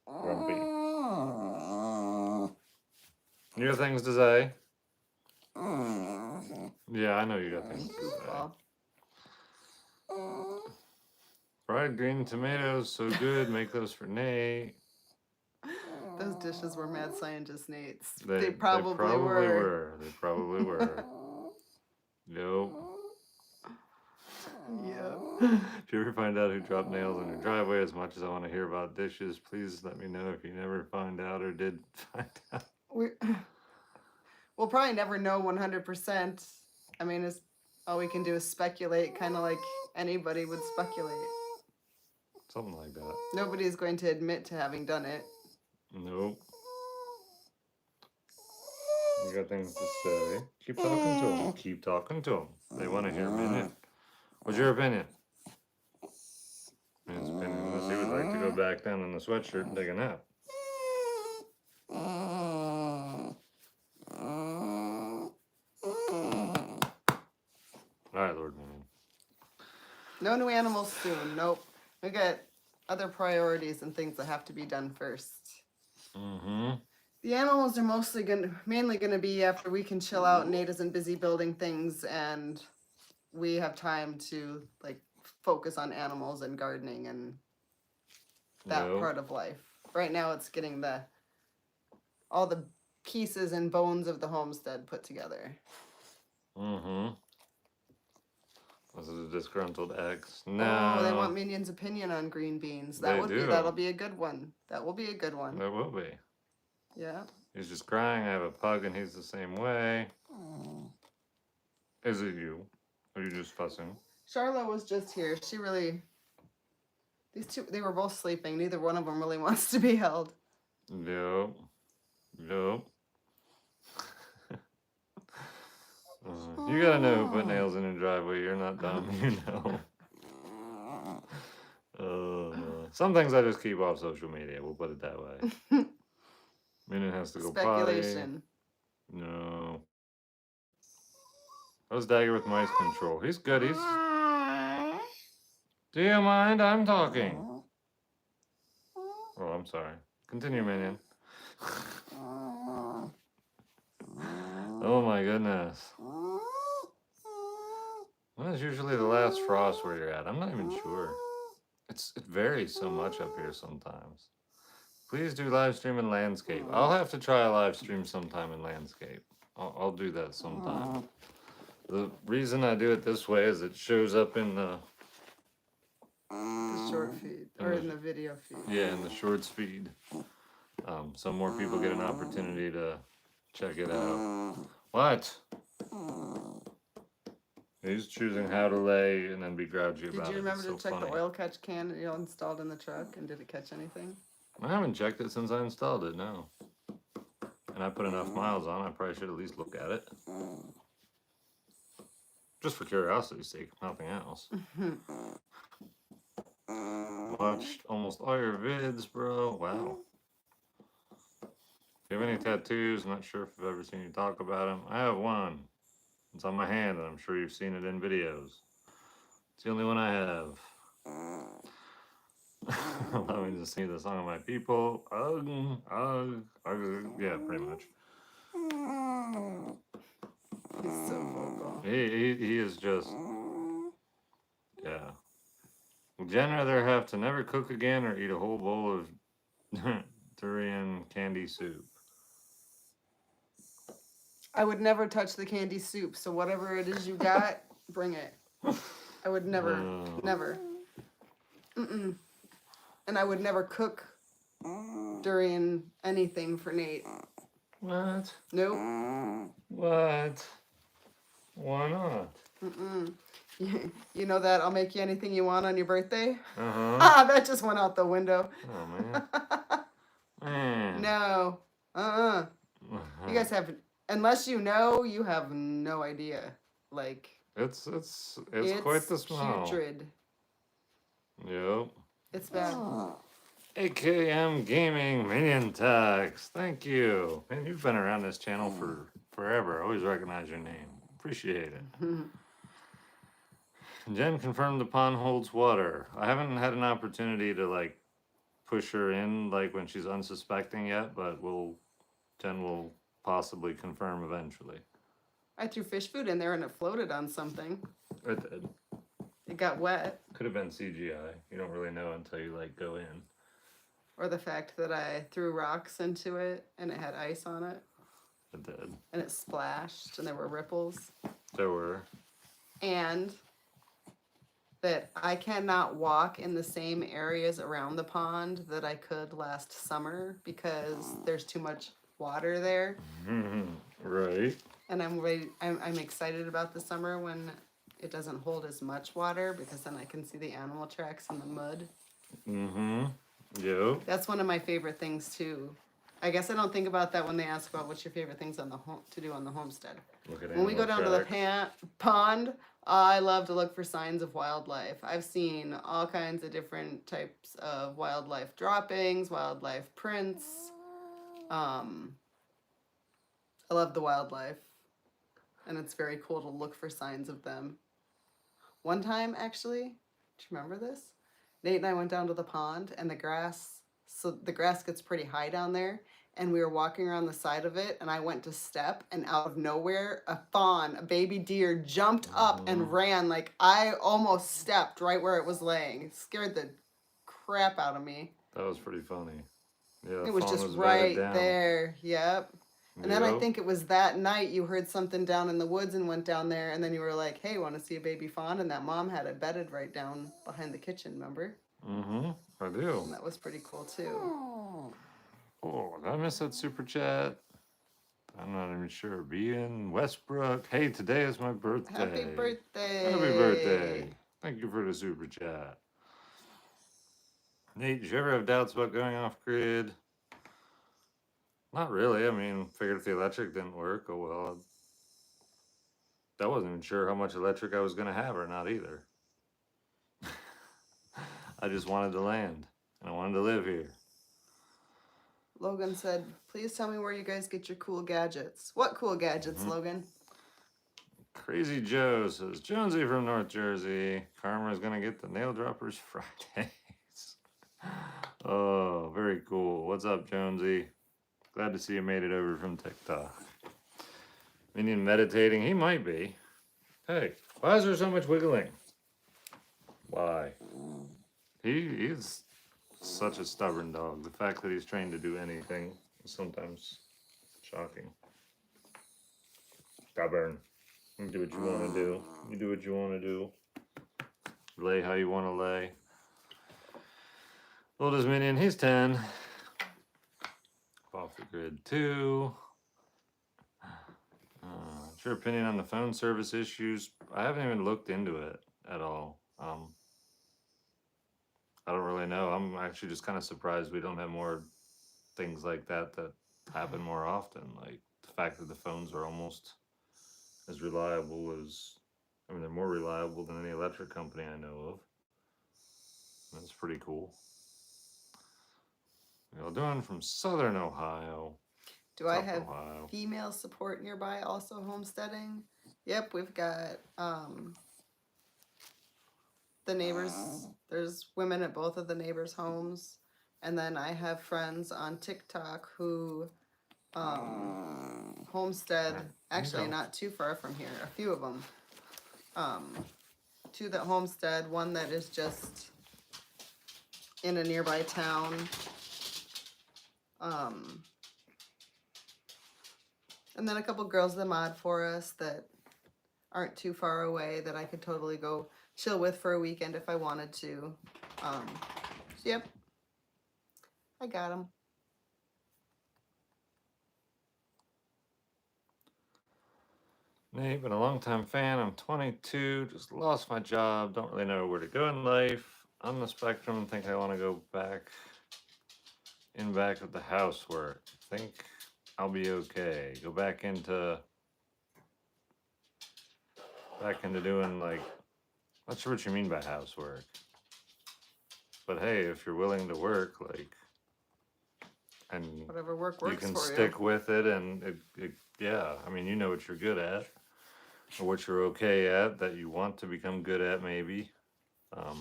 grumpy. You got things to say? Yeah, I know you got things to say. Goofball. Fried green tomatoes, so good. Make those for Nate. Those dishes were Mad Scientist Nate's. They They probably were. They probably were. Yep. Yeah. If you ever find out who dropped nails on your driveway, as much as I want to hear about dishes, please let me know if you never find out or did find out. We'll probably never know 100%. I mean, all we can do is speculate, kind of like anybody would speculate. Something like that. Nobody's going to admit to having done it. Nope. You got things to say. Keep talking to them. Keep talking to them. They want to hear Minion. What's your opinion? Minion's opinion is he would like to go back down in the sweatshirt and take a nap. All right, Lord Minion. No new animals soon. Nope. We got other priorities and things that have to be done first. Mm-hmm. The animals are mainly gonna be after we can chill out. Nate isn't busy building things, and we have time to like focus on animals and gardening and that Yep. part of life. Right now, it's getting all the pieces and bones of the homestead put together. Mm-hmm. Was it a disgruntled ex? Oh, they want No. Minion's opinion on green beans. They That'll do. be a good one. That will be a good one. There will be. Yeah. He's just crying. I have a pug and he's the same way. Is it you? Or are you just fussing? Charlotte was just here. These two, they were both sleeping. Neither one of them really wants to be held. Yep. Yep. You gotta know who put nails in your driveway. You're not dumb, you know. Some things I just keep off social media. We'll put it that way. Minute has to go potty. Speculation. No. How's Dagger with mice control? He's good. He's. Do you mind? I'm talking. Oh, I'm sorry. Continue, Minion. Oh my goodness. When is usually the last frost where you're at? I'm not even sure. It varies so much up here sometimes. Please do live stream in landscape. I'll have to try a live stream sometime in landscape. I'll do that sometime. The reason I do it this way is it shows up in the short feed or in the video feed. Yeah, in the shorts feed. So more people get an opportunity to check it out. What? He's choosing how to lay and then be grouchy about it. Did you remember It's to so check funny. the oil catch can that you installed in the truck, and did it catch anything? I haven't checked it since I installed it, no. And I put enough miles on, I probably should at least look at it. Just for curiosity's sake, if nothing else. Watched almost all your vids, bro. Wow. Do you have any tattoos? I'm not sure if I've ever seen you talk about them. I have one. It's on my hand, and I'm sure you've seen it in videos. It's the only one I have. Allow me to sing the song of my people. Yeah, pretty much. He's so vocal. He is just, yeah. Jen rather have to never cook again or eat a whole bowl of durian candy soup. I would never touch the candy soup, so whatever it is you got, bring it. I would never, never. Mm-mm. And I would never cook durian anything for Nate. What? Nope. What? Why not? Mm-mm. You know that I'll make you anything you want on your birthday? Uh-huh. Ah, that just went out the window. Oh, man. No. You guys have, unless you know, you have no idea. Like, It's quite the smell. Putrid. Yep. It's bad. AKM Gaming Minion Tax. Thank you. Man, you've been around this channel for forever. I always recognize your name. Appreciate it. Jen confirmed the pond holds water. I haven't had an opportunity to like push her in like when she's unsuspecting yet, but Jen will possibly confirm eventually. I threw fish food in there and it floated on something. It did. It got wet. Could have been CGI. You don't really know until you like go in. Or the fact that I threw rocks into it and it had ice on it. It did. And it splashed and there were ripples. There were. And that I cannot walk in the same areas around the pond that I could last summer because there's too much water there. Right. And I'm excited about the summer when it doesn't hold as much water because then I can see the animal tracks in the mud. Yep. That's one of my favorite things too. I guess I don't think about that when they ask about what's your favorite things on the to do on the homestead. When we go down to the pond, I love to look for signs of wildlife. I've seen all kinds of different types of wildlife droppings, wildlife prints. I love the wildlife, and it's very cool to look for signs of them. One time, actually, do you remember this? Nate and I went down to the pond, and the grass gets pretty high down there, and we were walking around the side of it, and I went to step, and out of nowhere, a fawn, a baby deer, jumped up and ran. Like, I almost stepped right where it was laying. It scared the crap out of me. That was pretty funny. Yeah, the It was phone just was bedded right down. there. Yep. And then I Yep. think it was that night you heard something down in the woods and went down there, and then you were like, "Hey, want to see a baby fawn?" And that mom had it bedded right down behind the kitchen. Remember? Mm-hmm. I do. And that was pretty cool too. Oh, did I miss that super chat? I'm not even sure. Be in Westbrook. Hey, today is my birthday. Happy birthday! Happy birthday. Thank you for the super chat. Nate, did you ever have doubts about going off grid? Not really. I mean, figured if the electric didn't work, oh well. I wasn't even sure how much electric I was going to have or not either. I just wanted to land and I wanted to live here. Logan said, "Please tell me where you guys get your cool gadgets." What cool gadgets, Logan? Crazy Joe says, Jonesy from North Jersey. Karma's going to get the nail droppers Fridays. Oh, very cool. What's up, Jonesy? Glad to see you made it over from TikTok. Minion meditating? He might be. Hey, why is there so much wiggling? Why? He's such a stubborn dog. The fact that he's trained to do anything is sometimes shocking. Stubborn. You do what you want to do. You do what you want to do. Lay how you want to lay. Oldest minion, he's 10. Off the grid too. What's your opinion on the phone service issues? I haven't even looked into it at all. I don't really know. I'm actually just kind of surprised we don't have more things like that happen more often. Like the fact that the phones are almost as reliable as, I mean, they're more reliable than any electric company I know of. That's pretty cool. Y'all doing from Southern Ohio. Do I have female support nearby also homesteading? Yep, we've got the neighbors. There's women at both of the neighbors' homes. And then I have friends on TikTok who homestead, actually not too far from here, a few of them. Two that homestead, one that is just in a nearby town. And then a couple girls that mod for us that aren't too far away that I could totally go chill with for a weekend if I wanted to. So yep, I got them. Nate, been a long-time fan. I'm 22, just lost my job, don't really know where to go in life. On the spectrum, think I want to go back with the housework. Think I'll be okay. Go back into doing, like, not sure what you mean by housework. But hey, if you're willing to work, like, and whatever works for you, you can stick with it, and yeah, I mean, you know what you're good at, or what you're okay at, that you want to become good at, maybe. How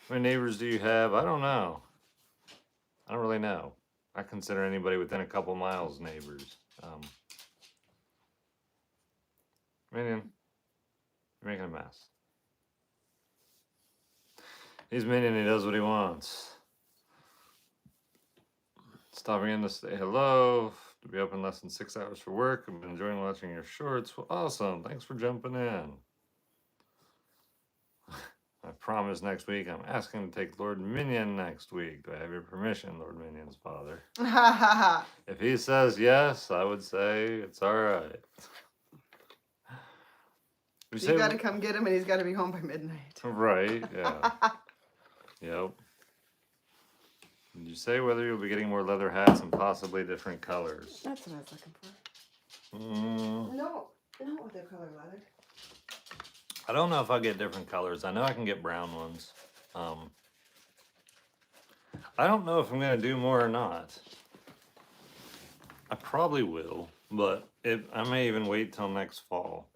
many neighbors do you have? I don't know. I don't really know. I consider anybody within a couple miles neighbors. Minion, you're making a mess. He's Minion, he does what he wants. Stopping in to say hello. To be up in less than 6 hours for work. I've been enjoying watching your shorts. Well, awesome. Thanks for jumping in. I promise next week I'm asking to take Lord Minion next week. Do I have your permission, Lord Minion's father? If he says yes, I would say it's all right. You got to come get him, and he's got to be home by midnight. Right, yeah. Yep. Did you say whether you'll be getting more leather hats and possibly different colors? That's what I was looking for. No other color leather. I don't know if I'll get different colors. I know I can get brown ones. I don't know if I'm going to do more or not. I probably will, but I may even wait till next fall.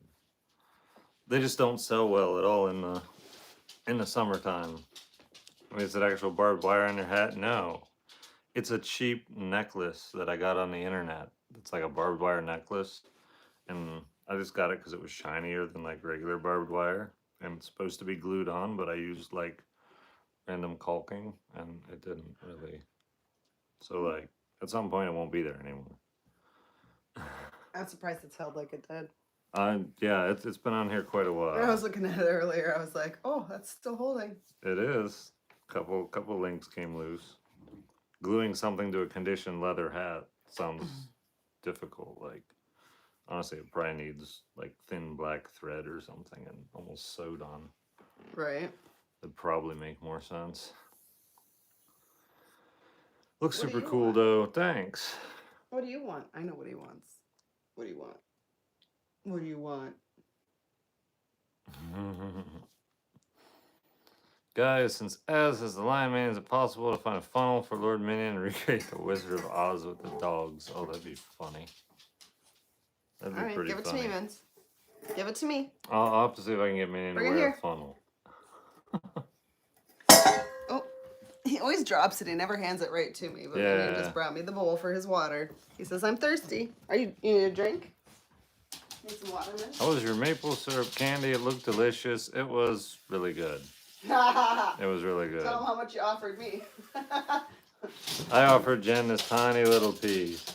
They just don't sell well at all in the summertime. I mean, is it actual barbed wire on your hat? No. It's a cheap necklace that I got on the internet. It's like a barbed wire necklace. And I just got it because it was shinier than like regular barbed wire. And it's supposed to be glued on, but I used like random caulking and it didn't really. So, like, at some point it won't be there anymore. I'm surprised it's held like it did. Yeah, it's been on here quite a I while. was looking at it earlier. I was like, oh, that's still holding. It is. Couple links came loose. Gluing something to a conditioned leather hat sounds difficult. Like, honestly, it probably needs like thin black thread or something and almost sewed on. Right. It'd probably make more sense. Looks What do super you cool want? though. Thanks. What do you want? I know what he wants. What do you want? What do you want? Guys, since Az is the Lion Man, is it possible to find a funnel for Lord Minion and recreate the Wizard of Oz with the dogs? Oh, that'd be funny. That'd be All right, pretty give it funny. to me, Vince. Give it to me. I'll have to see if I can get Minion to Bring it wear a here. funnel. Oh, he always drops it. He never hands it right to me. But Minion Yeah. just brought me the bowl for his water. He says, I'm thirsty. You need a drink? Need some water, man? How was your maple syrup candy? It looked delicious. It was really good. It was really good. Tell him how much you offered me. I offered Jen this tiny little piece.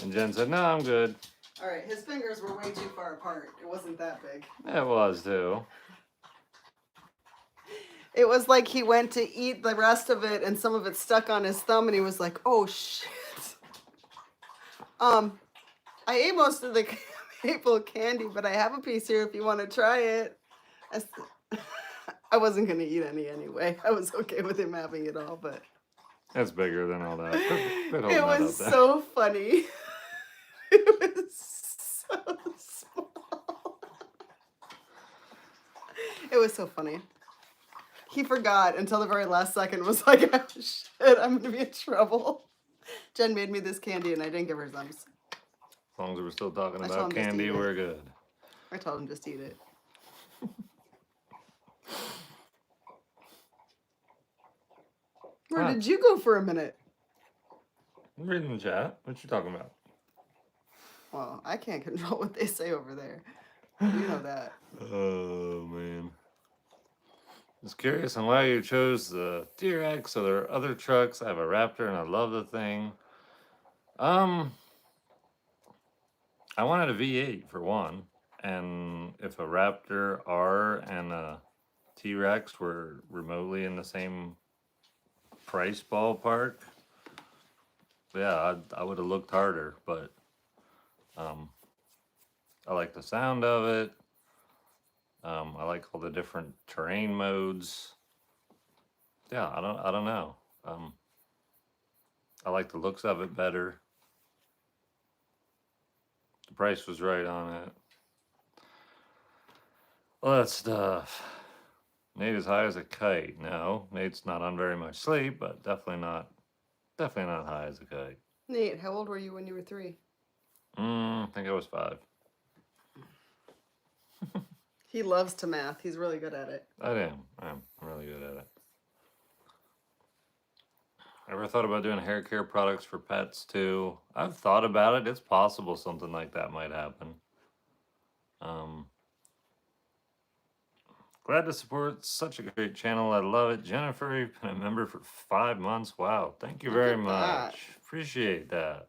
And Jen said, no, I'm good. All right, his fingers were way too far apart. It wasn't that big. It was too. It was like he went to eat the rest of it and some of it stuck on his thumb and he was like, oh shit. I ate most of the maple candy, but I have a piece here if you want to try it. I wasn't going to eat any anyway. I was okay with him having it all, but That's bigger than all that. Quit holding it that was up there. so funny. It was so small. It was so funny. He forgot until the very last second, was like, oh shit, I'm going to be in trouble. Jen made me this candy and I didn't give her some. As long as we're still talking I told about him just to candy, eat it. we're good. I told him just eat it. Where Huh. did you go for a minute? I'm reading the chat. What you talking about? Well, I can't control what they say over there. You know that. Oh, man. Just curious on why you chose the T-Rex. So there are other trucks. I have a Raptor and I love the thing. I wanted a V8 for one. And if a Raptor R and a T-Rex were remotely in the same price ballpark, yeah, I would have looked harder. But I like the sound of it. I like all the different terrain modes. Yeah, I don't know. I like the looks of it better. The price was right on it. All that stuff. Nate is high as a kite. No, Nate's not on very much sleep, but definitely not high as a kite. Nate, how old were you when you were 3? I think I was 5. He loves to math. He's really good at it. I'm really good at it. Ever thought about doing hair care products for pets too? I've thought about it. It's possible something like that might happen. Glad to support such a great channel. I love it. Jennifer, you've been a member for 5 months. Wow. Thank you Look very at much. that. Appreciate that.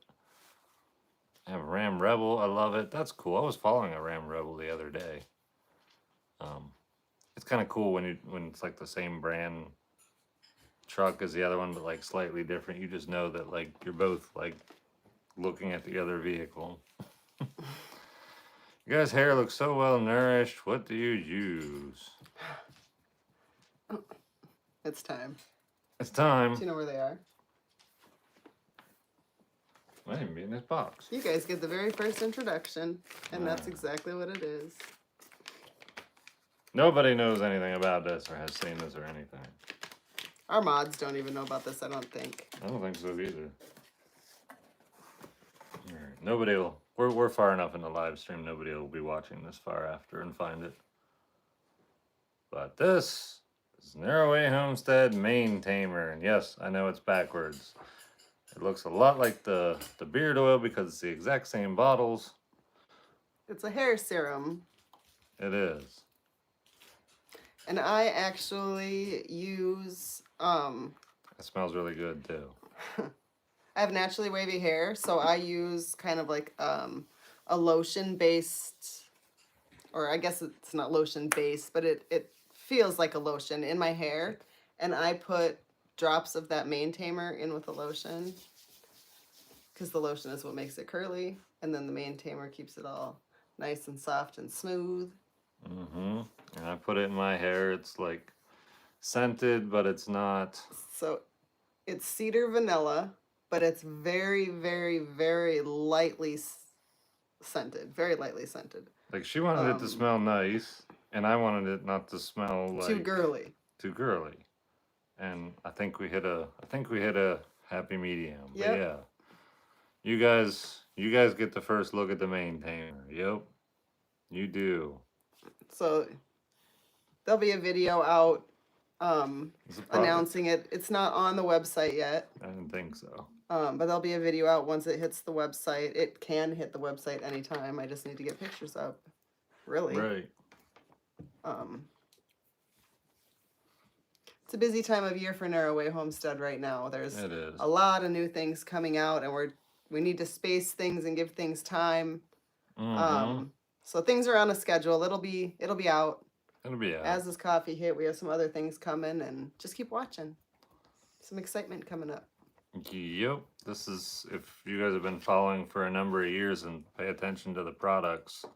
I have a Ram Rebel. I love it. That's cool. I was following a Ram Rebel the other day. It's kind of cool when it's like the same brand truck as the other one, but like slightly different. You just know that like you're both like looking at the other vehicle. You guys' hair looks so well nourished. What do you use? It's time. It's time. Do you know where they are? Might even be in this box. You guys get the very first introduction, and that's exactly what it is. Nobody knows anything about this or has seen this or anything. Our mods don't even know about this, I don't think. I don't think so either. Nobody will. We're far enough in the live stream. Nobody will be watching this far after and find it. But this is Narrowway Homestead Mane Tamer, and yes, I know it's backwards. It looks a lot like the beard oil because it's the exact same bottles. It's a hair serum. It is. And I actually use It smells really good too. I have naturally wavy hair, so I use kind of like a lotion based, or I guess it's not lotion based, but it feels like a lotion in my hair, and I put drops of that mane tamer in with the lotion because the lotion is what makes it curly, and then the mane tamer keeps it all nice and soft and smooth. Mm-hmm. And I put it in my hair. It's like scented, but it's not. So it's cedar vanilla, but it's very, very, very lightly scented. Very lightly scented. Like she wanted it to smell nice, and I wanted it not to smell like Too girly. Too girly. And I think we hit a happy medium. Yep. But yeah. You guys get the first look at the mane tamer. Yep. You do. So there'll be a video out announcing it. It's not on the website yet. I didn't think so. But there'll be a video out once it hits the website. It can hit the website anytime. I just need to get pictures up. Really. Right. It's a busy time of year for Narrowway Homestead right now. There's It is. a lot of new things coming out, and we need to space things and give things time. Mm-hmm. So things are on a schedule. It'll be out. It'll be out. As this coffee hit, we have some other things coming, and just keep watching. Some excitement coming up. Yep. This is, if you guys have been following for a number of years and pay attention to the products,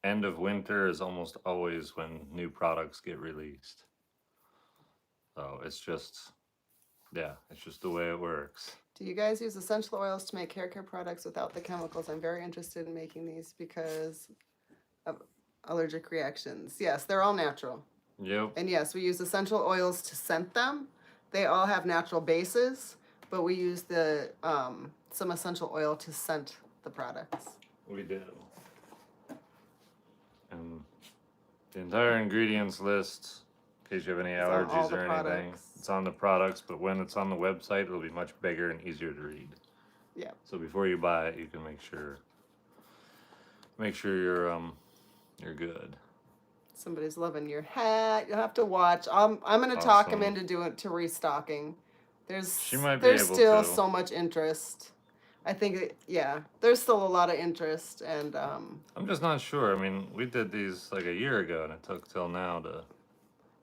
end of winter is almost always when new products get released. So it's just the way it works. Do you guys use essential oils to make hair care products without the chemicals? I'm very interested in making these because of allergic reactions. Yes, they're all natural. Yep. And yes, we use essential oils to scent them. They all have natural bases, but we use the some essential oil to scent the products. We do. And the entire ingredients list, in case you have any allergies or anything, it's on the products, but when it's on the website, it'll be much bigger and easier to read. Yeah. So before you buy it, you can make sure you're good. Somebody's loving your hat. You'll have to watch. I'm gonna talk him into restocking. There's still so much interest. I think there's still a lot of interest, and I'm just not sure. I mean, we did these like a year ago, and it took till now to.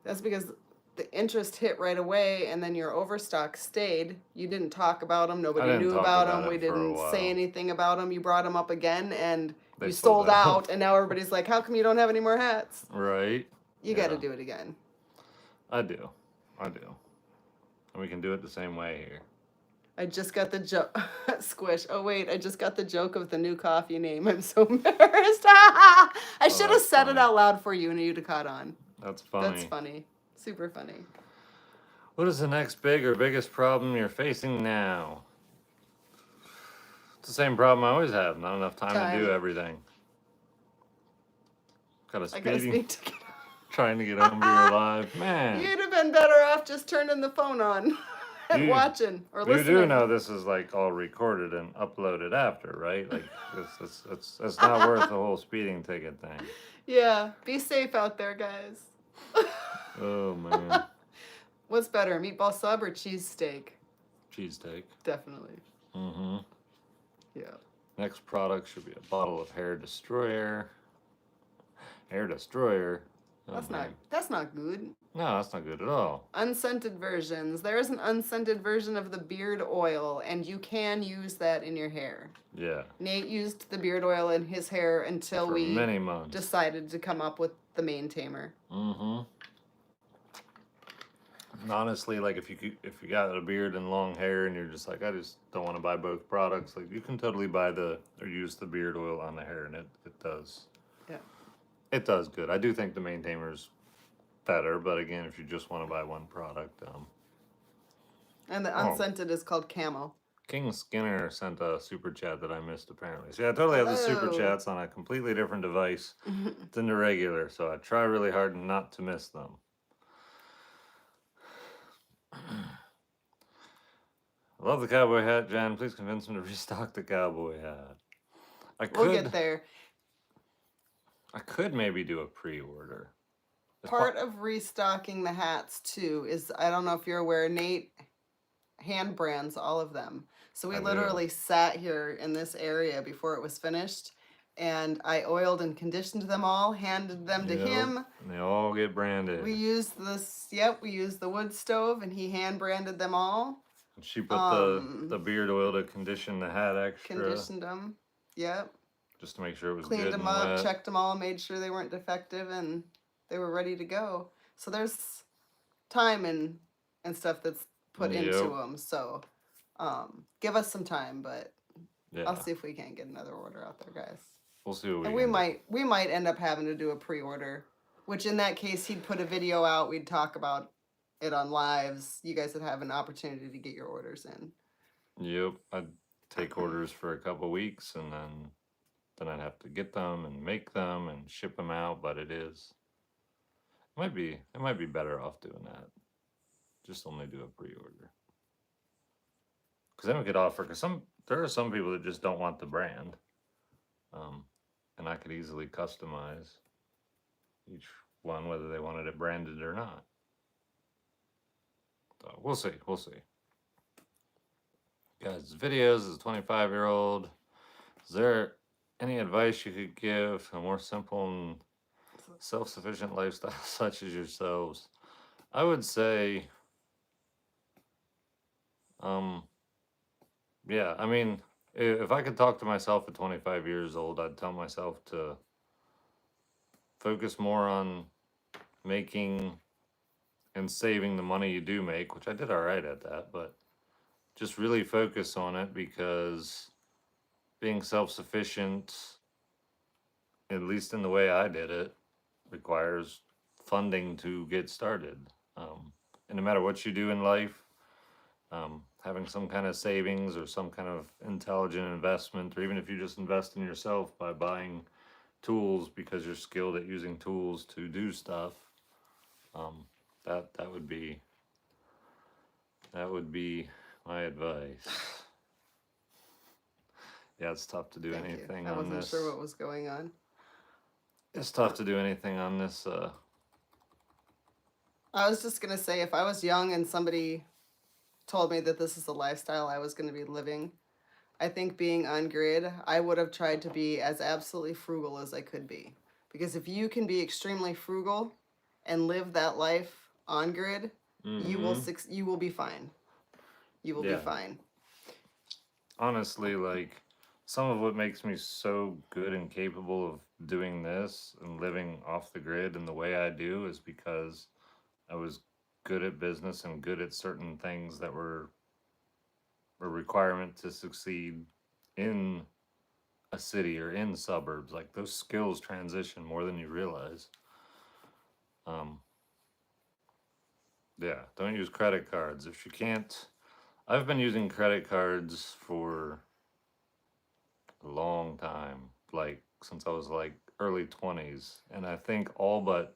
That's because the interest hit right away, and then your overstock stayed. You didn't talk about them. Nobody knew about them. We didn't say anything about them. You brought them up again, and you sold out. And now everybody's like, "How come you don't have any more hats?" Right. You got to do it again. I do. And we can do it the same way here. I just got the joke. Squish. Oh, wait. I just got the joke of the new coffee name. I'm so embarrassed. I should have said it out loud for you and you'd have caught on. That's funny. That's funny. Super funny. What is the next big or biggest problem you're facing now? It's the same problem I always have. Not enough time to do everything. Got a speeding. Trying to get home to your live. Man. You'd have been better off just turning the phone on and watching or listening. You do know this is like all recorded and uploaded after, right? Like it's not worth the whole speeding ticket thing. Yeah. Be safe out there, guys. Oh, man. What's better, meatball sub or cheesesteak? Cheesesteak. Definitely. Mm-hmm. Yeah. Next product should be a bottle of Hair Destroyer. Hair Destroyer. Oh, that's not good. No, that's not good at all. Unscented versions. There is an unscented version of the beard oil, and you can use that in your hair. Yeah. Nate used the beard oil in his hair until For many months. Decided to come up with the mane tamer. Mm-hmm. And honestly, like if you got a beard and long hair and you're just like, I just don't want to buy both products, like you can totally buy or use the beard oil on the hair, and it does. Yeah. It does good. I do think the mane tamer's better, but again, if you just want to buy one product, and the unscented is called Camo. King Skinner sent a super chat that I missed apparently. See, I totally have the super Hello. chats on a completely different device than the regular, so I try really hard not to miss them. I love the cowboy hat, Jen. Please convince him to restock the cowboy hat. We'll get there. I could maybe do a pre-order. Part of restocking the hats too is, I don't know if you're aware, Nate hand brands all of them. So we literally sat here in this area before it was finished, and I oiled and conditioned them all, handed them to him. And they all get branded. We used this, we used the wood stove, and he hand branded them all. And she put the beard oil to condition the hat extra. Conditioned them, yep. Just to make sure it was cleaned good them and up, wet. checked them all, made sure they weren't defective, and they were ready to go. So there's time and stuff that's put into them. So give us some time, but I'll see if we can't get another order out there, guys. We'll see what and we might end up having to do a pre-order, which in that case he'd put a video out, we'd talk about it on lives. You guys would have an opportunity to get your orders in. Yep, I'd take orders for a couple weeks, and then I'd have to get them and make them and ship them out. But it might be better off doing that. Just only do a pre-order, because then we could offer. Because there are some people that just don't want the brand, and I could easily customize each one whether they wanted it branded or not. So we'll see. Guys, videos as a 25-year-old. Is there any advice you could give a more simple and self-sufficient lifestyle such as yourselves? I would say, yeah, I mean, if I could talk to myself at 25 years old, I'd tell myself to focus more on making and saving the money you do make, which I did all right at that, but just really focus on it, because being self-sufficient, at least in the way I did it, requires funding to get started. And no matter what you do in life, having some kind of savings or some kind of intelligent investment, or even if you just invest in yourself by buying tools because you're skilled at using tools to do stuff, that would be my advice. Yeah, it's tough to do anything on this. I wasn't sure what was going on. It's tough to do anything on this. I was just going to say, if I was young and somebody told me that this is the lifestyle I was going to be living, I think being on grid, I would have tried to be as absolutely frugal as I could be. Because if you can be extremely frugal and live that life on grid, you will be fine. You will be fine. Honestly, like, some of what makes me so good and capable of doing this and living off the grid in the way I do is because I was good at business and good at certain things that were a requirement to succeed in a city or in suburbs. Like, those skills transition more than you realize. Yeah, don't use credit cards if you can't. I've been using credit cards for a long time, like since I was like early 20s, and I think all but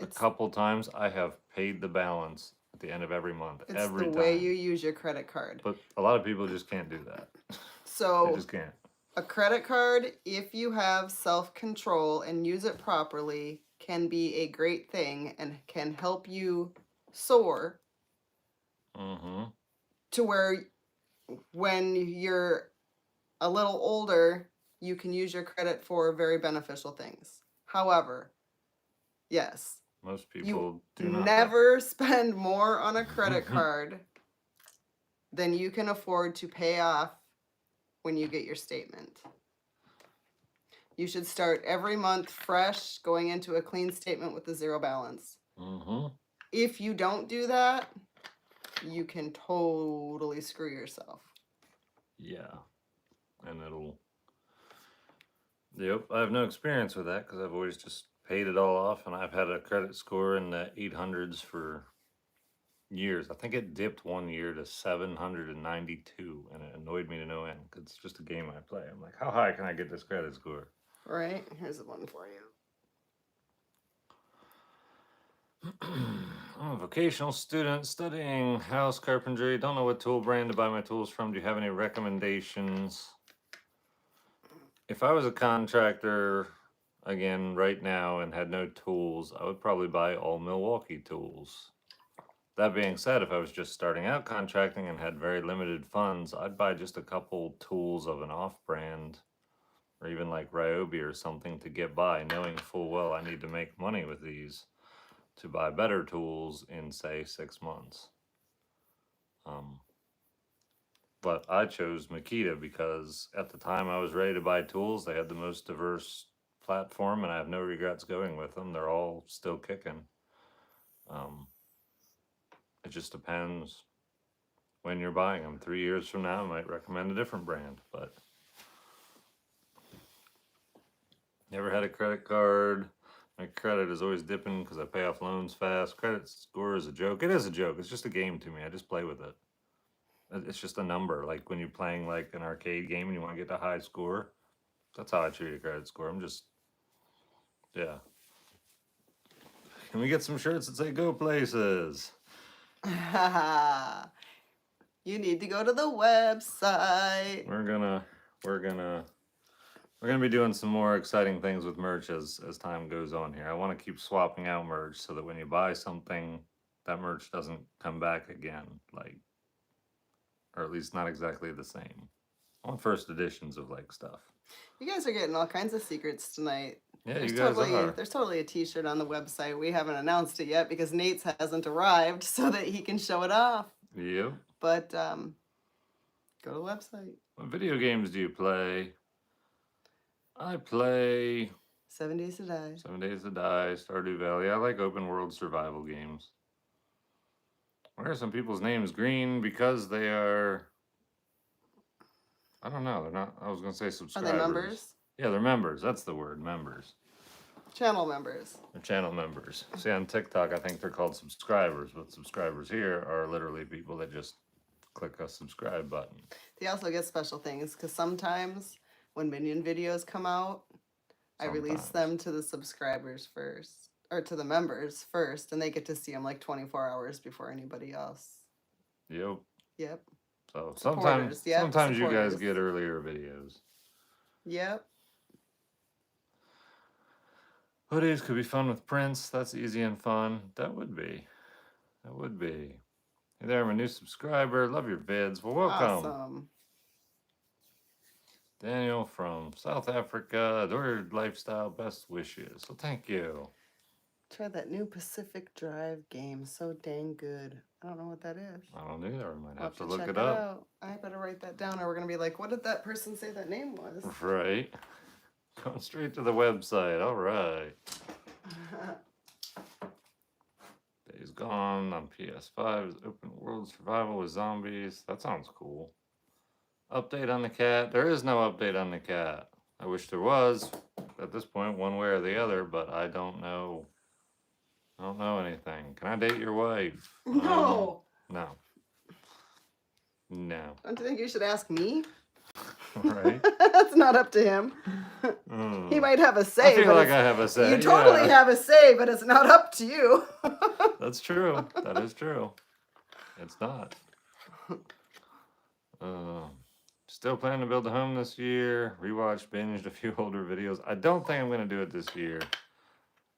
a couple times I have paid the balance at the end of every month. It's the way you use your credit card. But a lot of people just can't do that. So they just can't. A credit card, if you have self-control and use it properly, can be a great thing and can help you soar to where when you're a little older, you can use your credit for very beneficial things. However, yes, most people do not. Never spend more on a credit card than you can afford to pay off when you get your statement. You should start every month fresh, going into a clean statement with a zero balance. If you don't do that, you can totally screw yourself. Yeah. And yep, I have no experience with that because I've always just paid it all off, and I've had a credit score in the 800s for years. I think it dipped one year to 792, and it annoyed me to no end because it's just a game I play. I'm like, how high can I get this credit score? Right? Here's the one for you. I'm a vocational student studying house carpentry. Don't know what tool brand to buy my tools from. Do you have any recommendations? If I was a contractor, again, right now, and had no tools, I would probably buy all Milwaukee tools. That being said, if I was just starting out contracting and had very limited funds, I'd buy just a couple tools of an off brand or even like Ryobi or something to get by, knowing full well I need to make money with these to buy better tools in, say, 6 months. But I chose Makita because at the time I was ready to buy tools. They had the most diverse platform, and I have no regrets going with them. They're all still kicking. Um, it just depends when you're buying them. 3 years from now, I might recommend a different brand, but never had a credit card. My credit is always dipping because I pay off loans fast. Credit score is a joke. It is a joke. It's just a game to me. I just play with it. It's just a number. Like when you're playing like an arcade game and you want to get a high score, that's how I treat a credit score. I'm just, yeah. Can we get some shirts that say "Go Places"? You need to go to the website. We're gonna be doing some more exciting things with merch as time goes on here. I want to keep swapping out merch so that when you buy something, that merch doesn't come back again, like, or at least not exactly the same. I want first editions of like stuff. You guys are getting all kinds of secrets tonight. Yeah, There's you guys are. There's totally a t-shirt on the website. We haven't announced it yet because Nate's hasn't arrived so that he can show it off. Yep. But go to the website. What video games do you play? I play 7 Days to Die. 7 Days to Die, Stardew Valley. I like open world survival games. Why are some people's names green? Because they are. I don't know. They're not. I was gonna say subscribers. Are they members? Yeah, they're members. That's the word, members. Channel members. They're channel members. See, on TikTok, I think they're called subscribers, but subscribers here are literally people that just click a subscribe button. They also get special things because sometimes when Minion videos come out, I release them to the subscribers first, or to the members first, and they get to see them like 24 hours before anybody else. Yep. Yep. So Supporters, sometimes you guys supporters. get earlier videos. Yep. Hoodies could be fun with prints. That's easy and fun. That would be. That would be. Hey there, I'm a new subscriber. Love your vids. Well, welcome. Awesome. Daniel from South Africa. Adore your lifestyle. Best wishes. So thank you. Try that new Pacific Drive game. So dang good. I don't know what that is. I don't either. I might I'll have to look check it up. out. I better write that down or we're going to be like, what did that person say that name was? Right. Going straight to the website. All right. Days Gone on PS5 is open world survival with zombies. That sounds cool. Update on the cat. There is no update on the cat. I wish there was at this point, one way or the other, but I don't know. I don't know anything. Can I date your wife? No. No. No. Don't you think you should ask me? Right? That's not up to him. He might have a say. I feel like I have a say. You totally have a say, but it's not up to you. That's true. That is true. It's not. Still planning to build a home this year. Rewatched, binged a few older videos. I don't think I'm going to do it this year.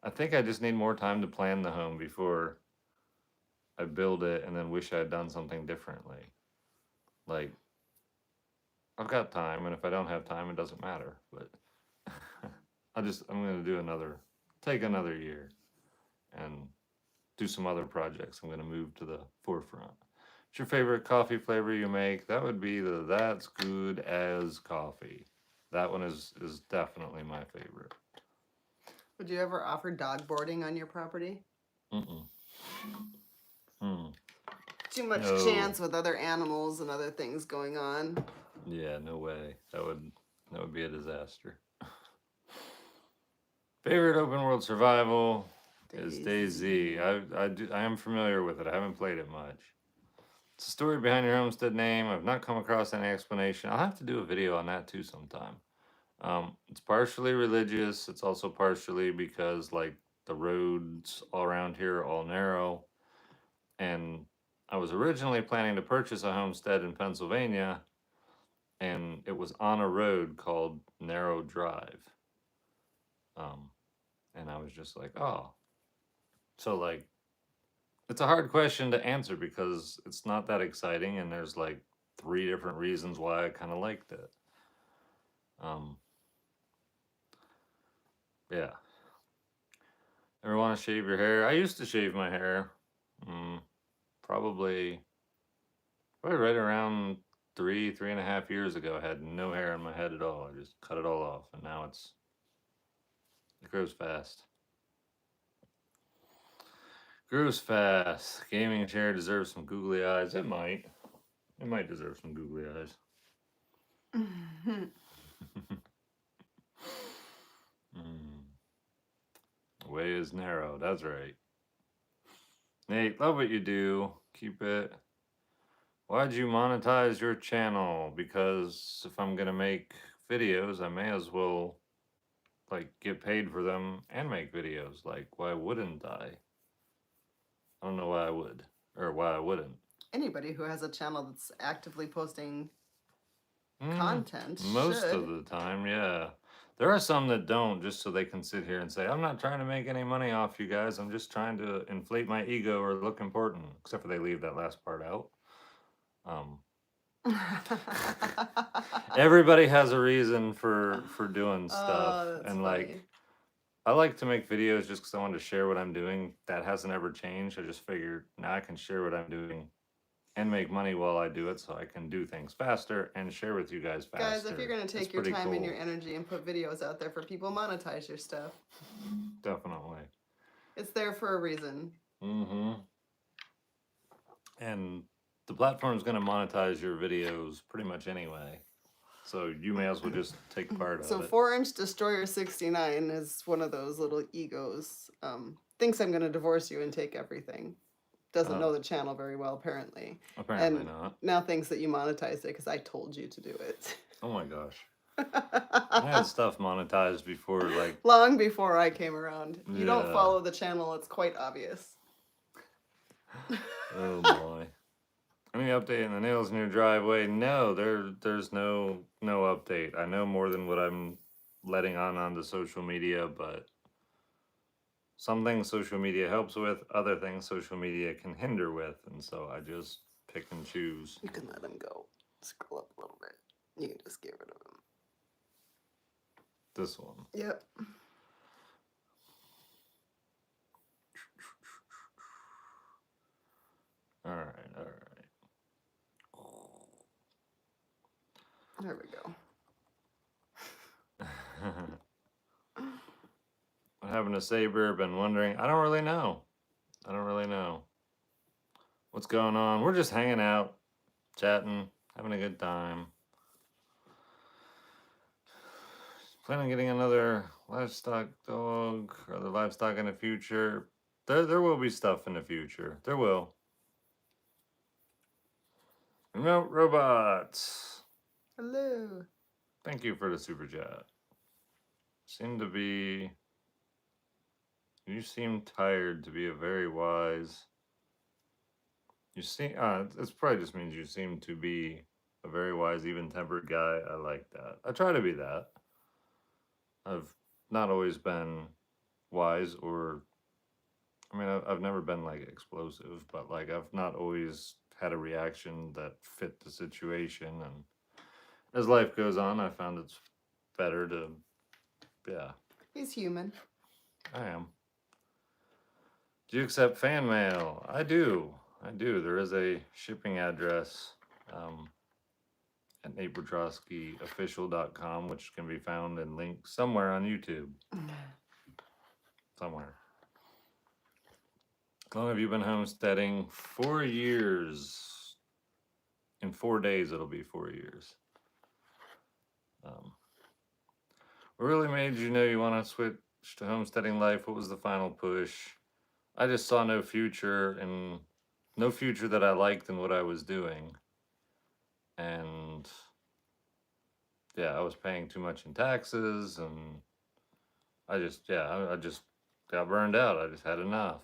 I think I just need more time to plan the home before I build it and then wish I had done something differently. Like, I've got time, and if I don't have time, it doesn't matter. But I'm going to take another year and do some other projects. I'm going to move to the forefront. What's your favorite coffee flavor you make? That would be the That's Good As Coffee. That one is definitely my favorite. Would you ever offer dog boarding on your property? Too much chance with other animals and other things going on. Yeah, no way. That would be a disaster. Favorite open world survival? is DayZ. I am familiar with it. I haven't played it much. It's a story behind your homestead name. I've not come across any explanation. I'll have to do a video on that too sometime. It's partially religious. It's also partially because like the roads all around here are all narrow. And I was originally planning to purchase a homestead in Pennsylvania, and it was on a road called Narrow Drive. And I was just like, oh. So like it's a hard question to answer because it's not that exciting and there's like 3 different reasons why I kind of liked it. Yeah. Ever want to shave your hair? I used to shave my hair. Probably right around 3.5 years ago. I had no hair on my head at all. I just cut it all off, and now it grows fast. Grows fast. Gaming chair deserves some googly eyes. It might. It might deserve some googly eyes. The way is narrow. That's right. Nate, love what you do. Keep it. Why'd you monetize your channel? Because if I'm gonna make videos, I may as well like get paid for them and make videos. Like, why wouldn't I? I don't know why I would or why I wouldn't. Anybody who has a channel that's actively posting content most should. of the time, yeah. There are some that don't, just so they can sit here and say, I'm not trying to make any money off you guys. I'm just trying to inflate my ego or look important. Except for they leave that last part out. Everybody has a reason for doing stuff. And like funny. I like to make videos just because I want to share what I'm doing. That hasn't ever changed. I just figured now I can share what I'm doing and make money while I do it, so I can do things faster and share with you guys faster. Guys, if you're going to take your time and your energy and put videos out there for people, monetize your stuff. Definitely. It's there for a reason. And the platform's going to monetize your videos pretty much anyway. So you may as well just take part of it. So 4-inch Destroyer 69 is one of those little egos. Thinks I'm going to divorce you and take everything. Doesn't know the channel very well, apparently. Apparently not. Now thinks that you monetized it because I told you to do it. Oh my gosh. I had stuff monetized before, like... Long before I came around. You don't follow the channel, it's quite obvious. Oh boy. Any update on the nails in your driveway? No, there's no update. I know more than what I'm letting on the social media, but some things social media helps with, other things social media can hinder with, and so I just pick and choose. You can let him go. Scroll up a little bit. You can just get rid of him. This one. Yep. All right. There we go. What happened to Saber? Been wondering. I don't really know. What's going on? We're just hanging out, chatting, having a good time. Planning on getting another livestock dog or other livestock in the future. There will be stuff in the future. There will. Remote robots. Hello. Thank you for the super chat. You seem tired to be a very wise. You seem, it probably just means you seem to be a very wise, even-tempered guy. I like that. I try to be that. I've not always been wise or, I mean, I've never been like explosive, but like I've not always had a reaction that fit the situation. And as life goes on, I found it's better to, yeah. He's human. I am. Do you accept fan mail? I do. There is a shipping address at NatePetroskyOfficial.com, which can be found and linked somewhere on YouTube. Somewhere. How long have you been homesteading? 4 years. In 4 days, it'll be 4 years. What really made you know you want to switch to homesteading life? What was the final push? I just saw no future that I liked in what I was doing. And yeah, I was paying too much in taxes, and I just got burned out. I just had enough.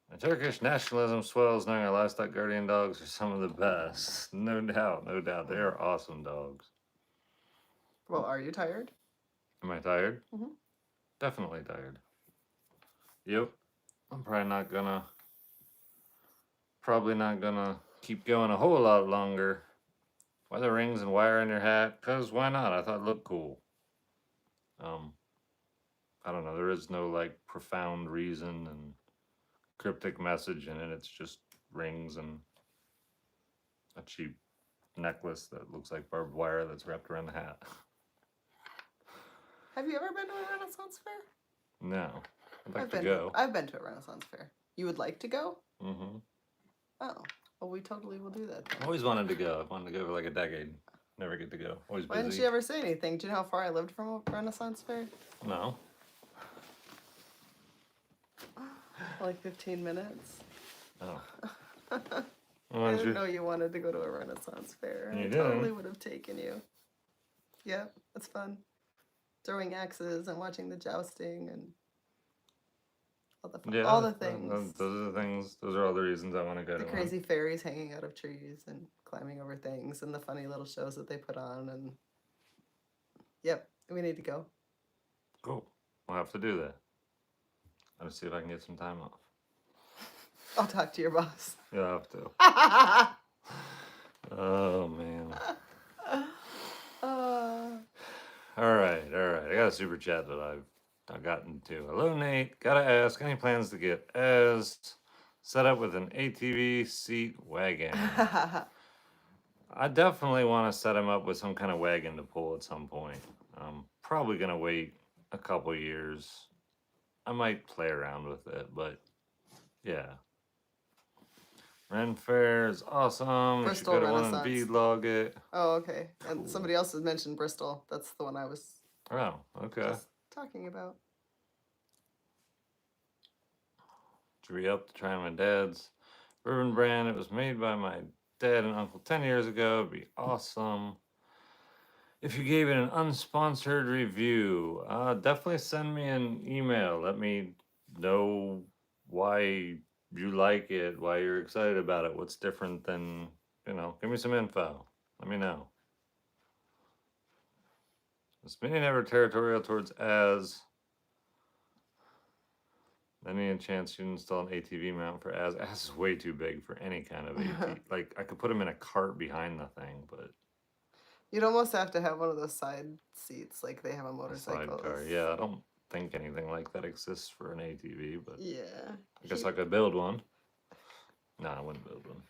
And Turkish nationalism swells knowing our livestock guardian dogs are some of the best. No doubt, no doubt. They are awesome dogs. Well, are you tired? Am I tired? Mhm. Definitely tired. Yep. I'm probably not gonna keep going a whole lot longer. Why the rings and wire in your hat? Cause why not? I thought it looked cool. Um, I don't know. There is no like profound reason and cryptic message in it. It's just rings and a cheap necklace that looks like barbed wire that's wrapped around the hat. Have you ever been to a Renaissance fair? No, I'd like I've to been go. I've been to a Renaissance fair. You would like to go? Mm-hmm. Oh, well, we totally will do that then. Always wanted to go. I've wanted to go for like a decade. Never get to go. Always Why didn't busy. you ever say anything? Do you know how far I lived from a Renaissance fair? No. Like 15 minutes. Oh. I didn't know you wanted to go to a Renaissance fair. You I didn't? totally would have taken you. Yeah, it's fun. Throwing axes and watching the jousting and all the Yeah, all the things. those are the things. Those are all the reasons I want to go The to crazy fairies hanging out of trees and climbing over things and the funny little shows that they put on and yep, we need to go. Cool. We'll have to do that. I'll see if I can get some time off. I'll talk to your boss. You'll have to. Oh man. All right. I got a super chat that I've gotten to. Hello Nate. Gotta ask, any plans to get set up with an ATV seat wagon? I definitely want to set him up with some kind of wagon to pull at some point. I'm probably gonna wait a couple years. I might play around with it, but yeah. Ren Fair is awesome. Bristol You should go to one and Renaissance. vlog it. Oh, okay. And Cool. somebody else has mentioned Bristol. That's the one I was Oh, okay. just talking about. To re up to try my dad's bourbon brand. It was made by my dad and uncle 10 years ago. It'd be awesome if you gave it an unsponsored review. Definitely send me an email. Let me know why you like it, why you're excited about it, what's different than, give me some info. Let me know. Is Minion ever territorial towards Az? Any chance you install an ATV mount for Az? Az is way too big for any kind of ATV. Like, I could put him in a cart behind the thing, but... You'd almost have to have one of those side seats like they have on motorcycles. Sidecar. Yeah, I don't think anything like that exists for an ATV, but Yeah. I guess I could build one. No, I wouldn't build one.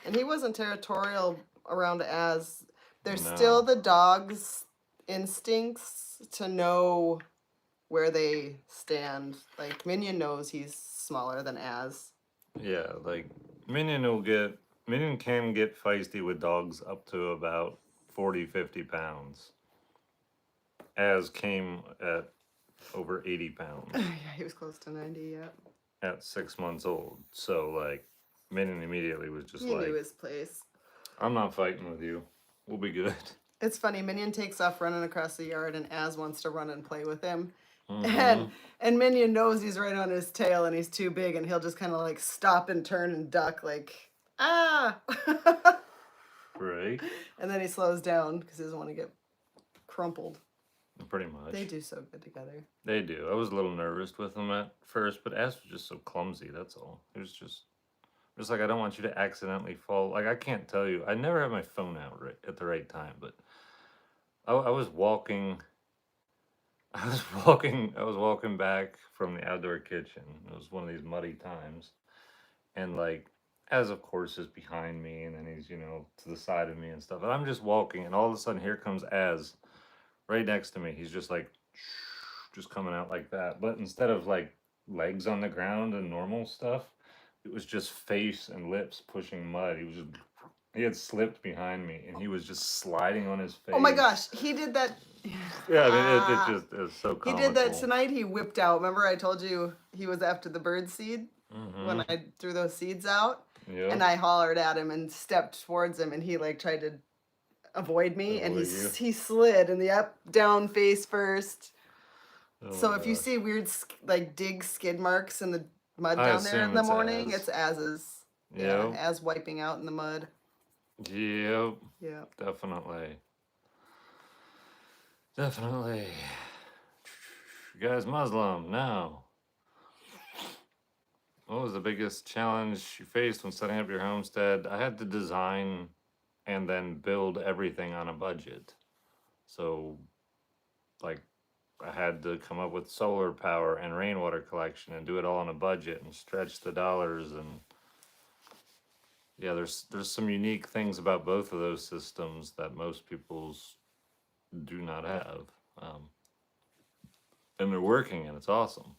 And he wasn't territorial around Az. There's No. still the dog's instincts to know where they stand. Like Minion knows he's smaller than Az. Yeah, like Minion can get feisty with dogs up to about 40, 50 pounds. Az came at over 80 pounds. Yeah, he was close to 90, yeah. At 6 months old. So like Minion immediately was just He like, knew his place. I'm not fighting with you. We'll be good. It's funny, Minion takes off running across the yard and Az wants to run and play with him. Mhm. And Minion knows he's right on his tail and he's too big and he'll just kind of like stop and turn and duck like, ah! Right. And then he slows down because he doesn't want to get crumpled. Pretty much. They do so good together. They do. I was a little nervous with them at first, but Az was just so clumsy, that's all. It was just like, I don't want you to accidentally fall. Like, I can't tell you. I never had my phone out at the right time, but I was walking back from the outdoor kitchen. It was one of these muddy times. And like, Az of course is behind me, and then he's, to the side of me and stuff. And I'm just walking, and all of a sudden here comes Az right next to me. He's just like, just coming out like that. But instead of like legs on the ground and normal stuff, it was just face and lips pushing mud. He had slipped behind me, and he was just sliding on his face. Oh my gosh, he did that Yeah, I mean, it Ah, just is so he did that comical. tonight. He whipped out. Remember, I told you he was after the bird seed when Mm-hmm. I threw those seeds out, and Yep. I hollered at him and stepped towards him, and he like tried to avoid me, and Avoid you. he slid in the up down face first. Oh So my if you gosh. see weird like dig skid marks in the mud I down there in assume the it's morning, as. it's Az's. Yeah, Yep. Az wiping out in the mud. Yep. Yeah. Definitely. Definitely. You guys Muslim now. What was the biggest challenge you faced when setting up your homestead? I had to design and then build everything on a budget. So, like, I had to come up with solar power and rainwater collection and do it all on a budget and stretch the dollars. And yeah, there's some unique things about both of those systems that most people's do not have. Um, and they're working and it's awesome.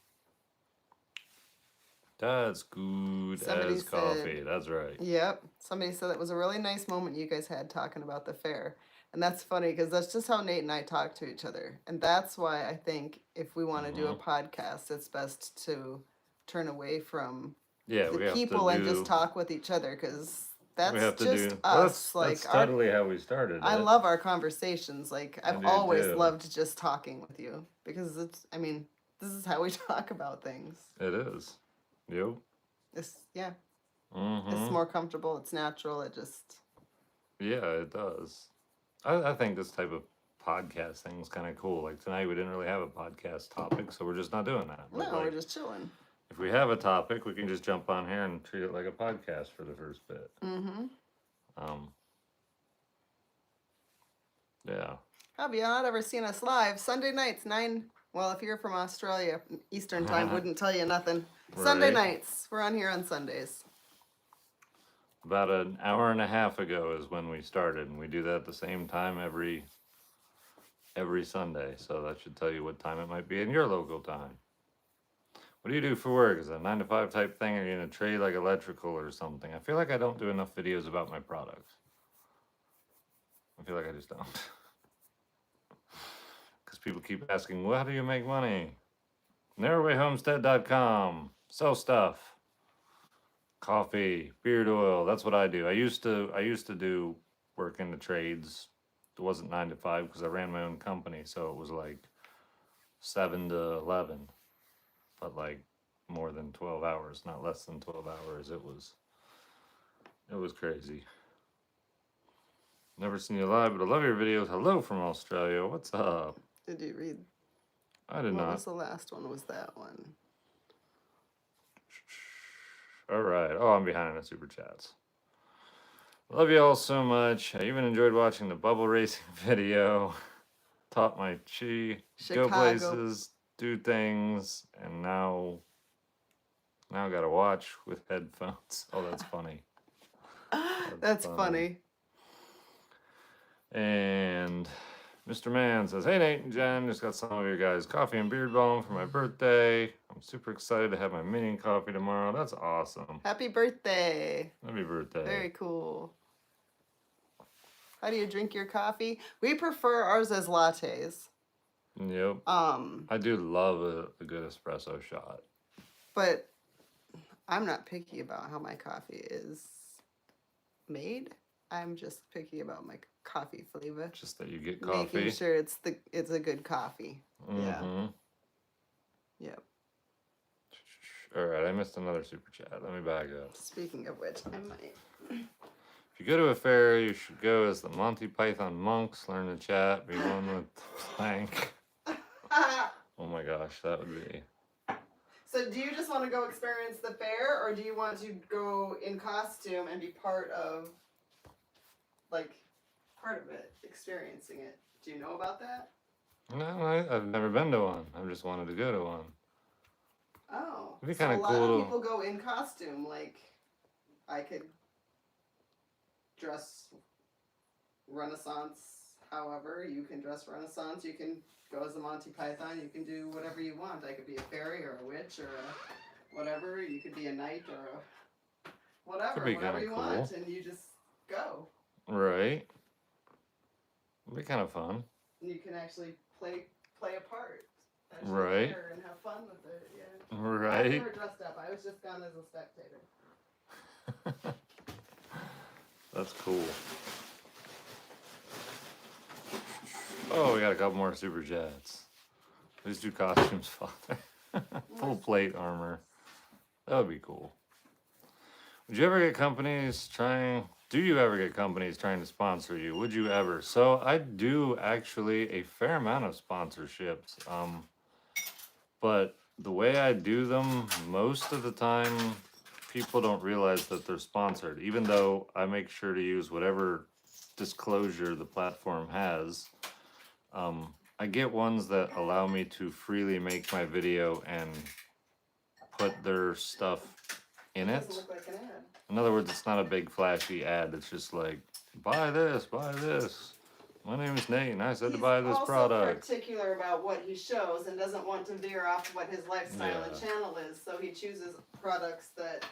That's good Somebody as said, coffee. That's right. yep. Somebody said it was a really nice moment you guys had talking about the fair. And that's funny because that's just how Nate and I talk to each other. And that's why I think if we want to do a Hmm. podcast, it's best to turn away from Yeah, the we have to people and just do. talk with each other because We that's have to just do. Well, us. that's Like our steadily how we started I it. love our conversations. Like I I've do always too. loved just talking with you because it's I mean, this is how we talk about things. It is. Yep. It's yeah, it's Mm-hmm. more comfortable, it's natural, it just Yeah, it does. I think this type of podcast thing is kind of cool. Like tonight, we didn't really have a podcast topic, so we're just not doing that. But no, we're like, just chilling. if we have a topic, we can just jump on here and treat it like a podcast for the first bit. Mm-hmm. Um, yeah. Have you not ever seen us live? Sunday nights, 9. Well, if you're from Australia, Eastern time wouldn't tell you nothing. Sunday Right. nights. We're on here on Sundays. About an hour and a half ago is when we started, and we do that at the same time every Sunday. So that should tell you what time it might be in your local time. What do you do for work? Is it a 9 to 5 type thing? Or are you in a trade like electrical or something? I feel like I don't do enough videos about my products. I feel like I just don't. Because people keep asking, well, how do you make money? Narrowwayhomestead.com. Sell stuff. Coffee, beard oil. That's what I do. I used to do work in the trades. It wasn't 9 to 5 because I ran my own company, so it was like 7 to 11, but like more than 12 hours, not less than 12 hours. It was crazy. Never seen you live, but I love your videos. Hello from Australia. What's up? Did you read? I did What not. was the last one? Was that one? All right. Oh, I'm behind on the super chats. Love you all so much. I even enjoyed watching the bubble racing video. Taught my chi, go Chicago. places, do things, and now got to watch with headphones. Oh, that's funny. That's funny. And Mr. Man says, "Hey Nate and Jen, just got some of your guys' coffee and beard balm for my birthday. I'm super excited to have my minion coffee tomorrow. That's awesome. Happy birthday. Happy birthday." Very cool. How do you drink your coffee? We prefer ours as lattes. Yep. I do love a good espresso shot. But I'm not picky about how my coffee is made. I'm just picky about my coffee flavor. Just that you get coffee. Making sure it's a good coffee. Yeah. Mm-hmm. Yep. All right, I missed another super chat. Let me back up. Speaking of which, I might. If you go to a fair, you should go as the Monty Python monks. Learn to chat. Be one with the plank. Oh my gosh, that would be. So do you just want to go experience the fair, or do you want to go in costume and be part of it, experiencing it? Do you know about that? No, I've never been to one. I've just wanted to go to one. Oh, It'd be so kind a of lot cool of to. people go in costume. Like, I could dress Renaissance. However, you can dress Renaissance. You can go as a Monty Python. You can do whatever you want. I could be a fairy or a witch or a whatever. You could be a knight or a whatever. Could be Whatever kinda you cool. want, and you just go. Right. It'd be kind of fun. You can actually play a part. Actually Right. there and have fun with it. Yeah. I Right. never dressed up. I was just gone as a spectator. That's cool. Oh, we got a couple more super chats. These two costumes, Father. Full plate armor. That would be cool. Would you ever get companies trying? Do you ever get companies trying to sponsor you? Would you ever? So I do actually a fair amount of sponsorships. But the way I do them, most of the time, people don't realize that they're sponsored, even though I make sure to use whatever disclosure the platform has. I get ones that allow me to freely make my video and put their stuff in It it. doesn't look like an ad. In other words, it's not a big flashy ad. It's just like, buy this, buy this. My name is Nate, and I said to buy this product. He's also particular about what he shows and doesn't want to veer off what his lifestyle and channel is, so he chooses products that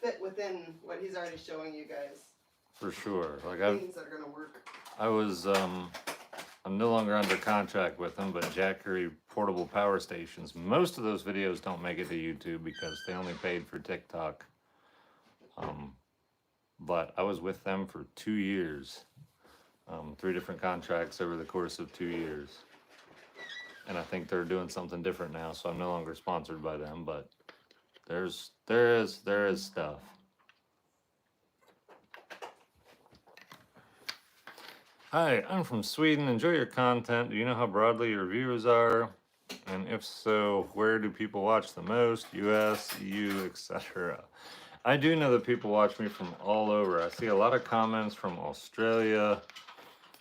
fit within what he's already showing you guys. For sure. Like Things that are gonna work. I'm no longer under contract with them, but Jackery portable power stations. Most of those videos don't make it to YouTube because they only paid for TikTok. But I was with them for 2 years. 3 different contracts over the course of 2 years. And I think they're doing something different now, so I'm no longer sponsored by them, but there is stuff. Hi, I'm from Sweden. Enjoy your content. Do you know how broadly your viewers are? And if so, where do people watch the most? US, EU, etc. I do know that people watch me from all over. I see a lot of comments from Australia,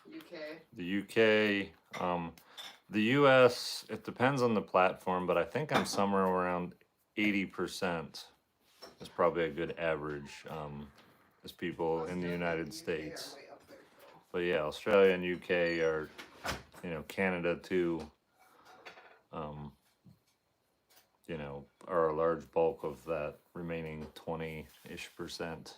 UK. the UK, the US. It depends on the platform, but I think I'm somewhere around 80%. Is probably a good average. As people in the United States. But yeah, Australia and UK are, Canada too, are a large bulk of that remaining 20-ish%.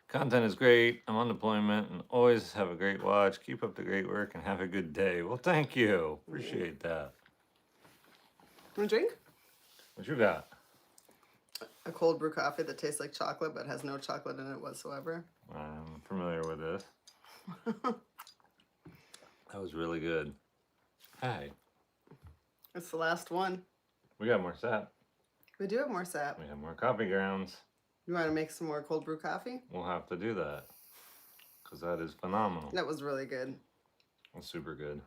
Content is great. I'm on deployment and always have a great watch. Keep up the great work and have a good day. Well, thank you. Appreciate that. Want a drink? What you got? A cold brew coffee that tastes like chocolate but has no chocolate in it whatsoever. I'm familiar with this. That was really good. Hi. It's the last one. We got more sap. We do have more sap. We have more coffee grounds. You want to make some more cold brew coffee? We'll have to do that. Because that is phenomenal. That was really good. That's super good.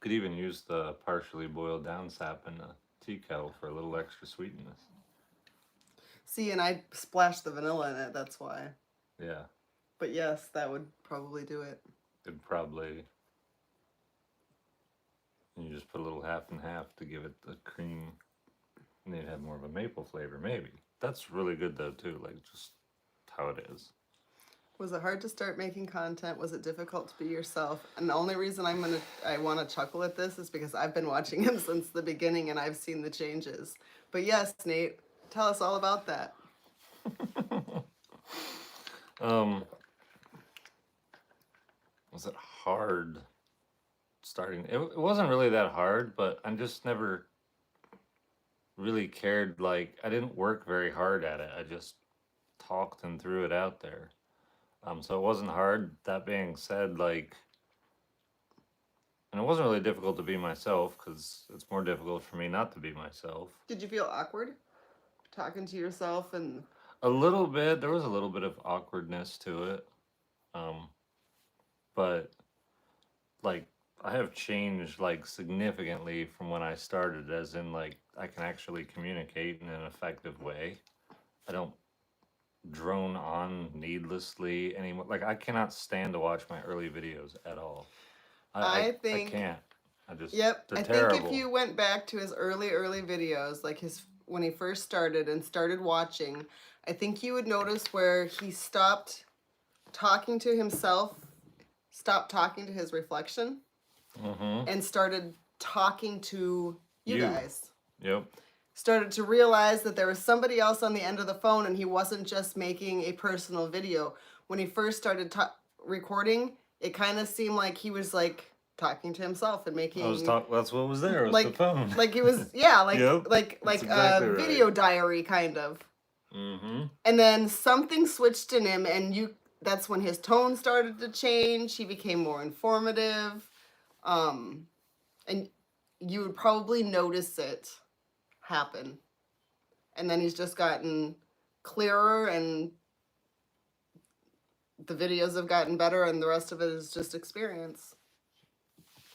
Could even use the partially boiled down sap in a tea kettle for a little extra sweetness. See, and I splashed the vanilla in it, that's why. Yeah. But yes, that would probably do it. It'd probably... You just put a little half and half to give it the cream. And you'd have more of a maple flavor, maybe. That's really good though too, like just how it is. Was it hard to start making content? Was it difficult to be yourself? And the only reason I want to chuckle at this is because I've been watching him since the beginning and I've seen the changes. But yes, Nate, tell us all about that. Was it hard starting? It wasn't really that hard, but I just never really cared. Like, I didn't work very hard at it. I just talked and threw it out there. So it wasn't hard. That being said, like, and it wasn't really difficult to be myself because it's more difficult for me not to be myself. Did you feel awkward talking to yourself? And a little bit. There was a little bit of awkwardness to it. But like, I have changed like significantly from when I started, as in like I can actually communicate in an effective way. I don't drone on needlessly anymore. Like, I cannot stand to watch my early videos at all. I can't. They're terrible. Think if you went back to his early videos, like when he first started and started watching, I think you would notice where he stopped talking to himself, stopped talking to his reflection, and started talking to you guys. Yep. Started to realize that there was somebody else on the end of the phone and he wasn't just making a personal video. When he first started recording, it kind of seemed like he was like talking to himself and making That's what was there. It was the phone. like it was yeah, Yep, like that's a exactly video right. diary kind of. Mm-hmm. And then something switched in him, and that's when his tone started to change. He became more informative. And you would probably notice it happen. And then he's just gotten clearer, and the videos have gotten better, and the rest of it is just experience.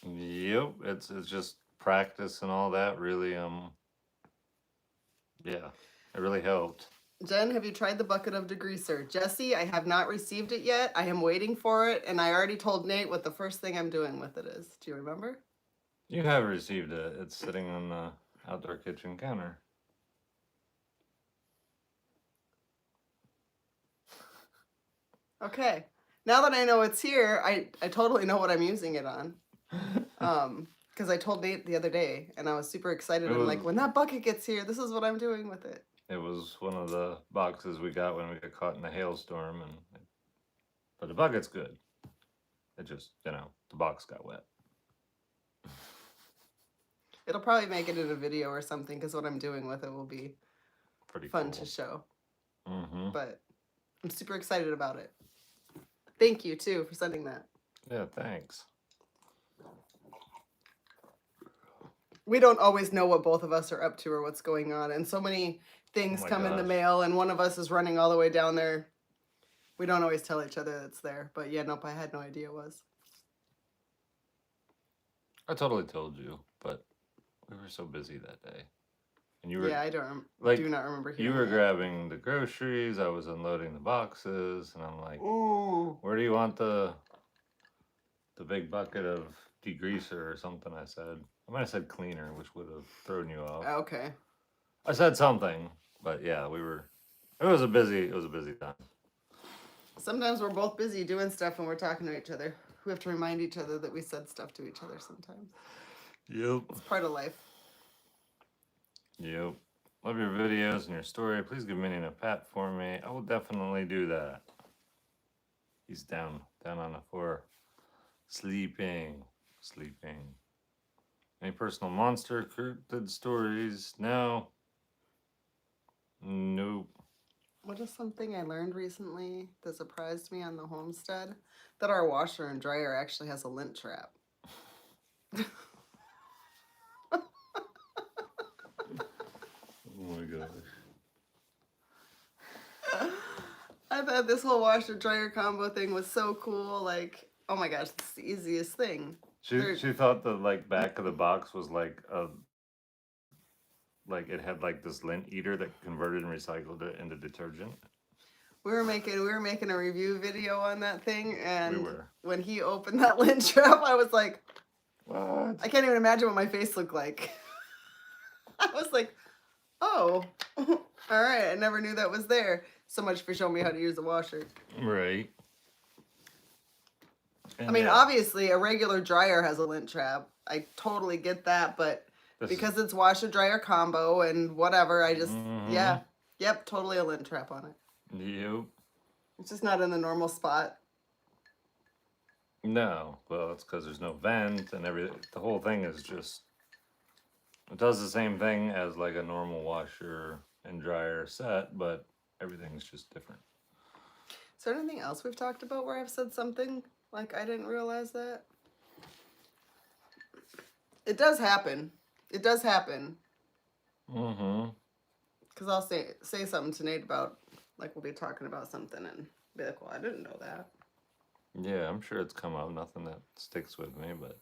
Yep, it's just practice and all that. Really, yeah, it really helped. Jen, have you tried the bucket of degreaser? Jesse, I have not received it yet. I am waiting for it, and I already told Nate what the first thing I'm doing with it is. Do you remember? You have received it. It's sitting on the outdoor kitchen counter. Okay. Now that I know it's here, I totally know what I'm using it on. Because I told Nate the other day, and I was super excited. I'm like, when that bucket gets here, this is what I'm doing with it. It was one of the boxes we got when we got caught in a hailstorm, but the bucket's good. It just, the box got wet. It'll probably make it in a video or something, because what I'm doing with it will be Pretty fun cool to show. Mm-hmm. But I'm super excited about it. Thank you, too, for sending that. Yeah, thanks. We don't always know what both of us are up to or what's going on, and so many things come in the mail, and one of us is running all the way down there. We don't always tell each other it's there, but yeah, nope, I had no idea it was. I totally told you, but we were so busy that day. And you were I do not remember hearing you were that. Grabbing the groceries, I was unloading the boxes, and I'm like, ooh, where do you want the big bucket of degreaser or something? I said. I might have said cleaner, which would have thrown you off. Okay. I said something, but yeah, it was a busy time. Sometimes we're both busy doing stuff and we're talking to each other. We have to remind each other that we said stuff to each other sometimes. Yep. It's part of life. Yep. Love your videos and your story. Please give Minion a pat for me. I will definitely do that. He's down on the floor. Sleeping. Any personal monster cryptid stories? No. Nope. What is something I learned recently that surprised me on the homestead? That our washer and dryer actually has a lint trap. Oh my gosh. I thought this whole washer dryer combo thing was so cool. Like, oh my gosh, it's the easiest thing. She thought the back of the box was like it had like this lint eater that converted and recycled it into detergent. We were making a review video on that thing, and we were. When he opened that lint trap, I was like, what? I can't even imagine what my face looked like. I was like, oh, all right. I never knew that was there. So much for showing me how to use a washer. Right. And I mean, obviously, a regular dryer has a lint trap. I totally get that, but because it's washer dryer combo and whatever, I just yep, totally a lint trap on it. Yep. It's just not in the normal spot. No, well, it's because there's no vent and everything. The whole thing is just, it does the same thing as like a normal washer and dryer set, but everything's just different. Is there anything else we've talked about where I've said something like I didn't realize that? It does happen. It does happen. Mm-hmm. Because I'll say something to Nate about, like, we'll be talking about something and be like, well, I didn't know that. Yeah, I'm sure it's come up. Nothing that sticks with me, but.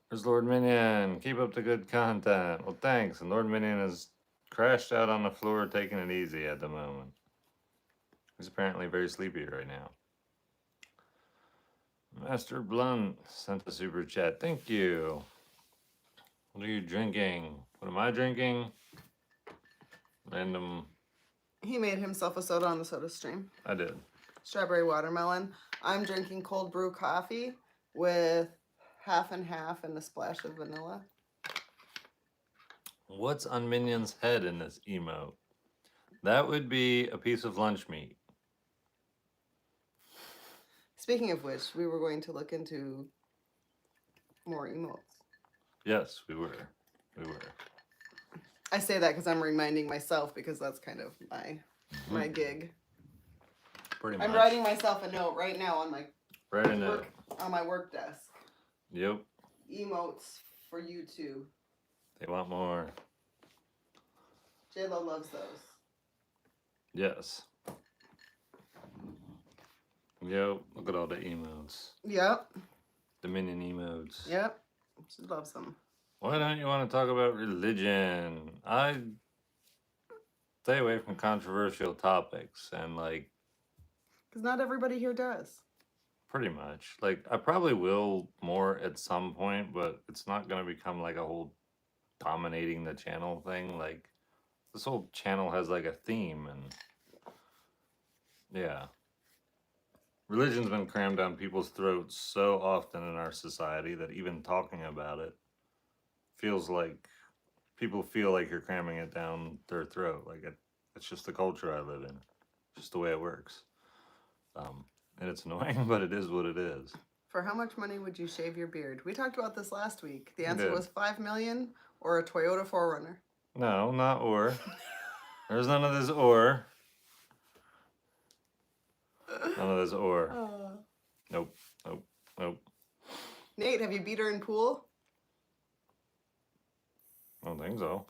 There's Lord Minion. Keep up the good content. Well, thanks. And Lord Minion is crashed out on the floor, taking it easy at the moment. He's apparently very sleepy right now. Master Blunt sent a super chat. Thank you. What are you drinking? What am I drinking? Random. He made himself a soda on the soda stream. I did. Strawberry watermelon. I'm drinking cold brew coffee with half and half and a splash of vanilla. What's on Minion's head in this emote? That would be a piece of lunch meat. Speaking of which, we were going to look into more emotes. Yes, we were. We were. I say that because I'm reminding myself because that's kind of my gig. Pretty much. I'm writing myself a note right now on my Write a note. on my work desk. Yep. Emotes for YouTube. They want more. J-Lo loves those. Yes. Yep. Look at all the emotes. Yep. The minion emotes. Yep. She loves them. Why don't you want to talk about religion? I stay away from controversial topics and like. Because not everybody here does. Pretty much. Like, I probably will more at some point, but it's not going to become like a whole dominating the channel thing. Like, this whole channel has like a theme, and yeah. Religion's been crammed down people's throats so often in our society that even talking about it feels like people feel like you're cramming it down their throat. Like, it's just the culture I live in, just the way it works. And it's annoying, but it is what it is. For how much money would you shave your beard? We talked about this last week. The answer was $5 million or a Toyota 4Runner. No, not or. There's none of this or. None of this or. Nope. Nope. Nope. Nate, have you beat her in pool? I don't think so.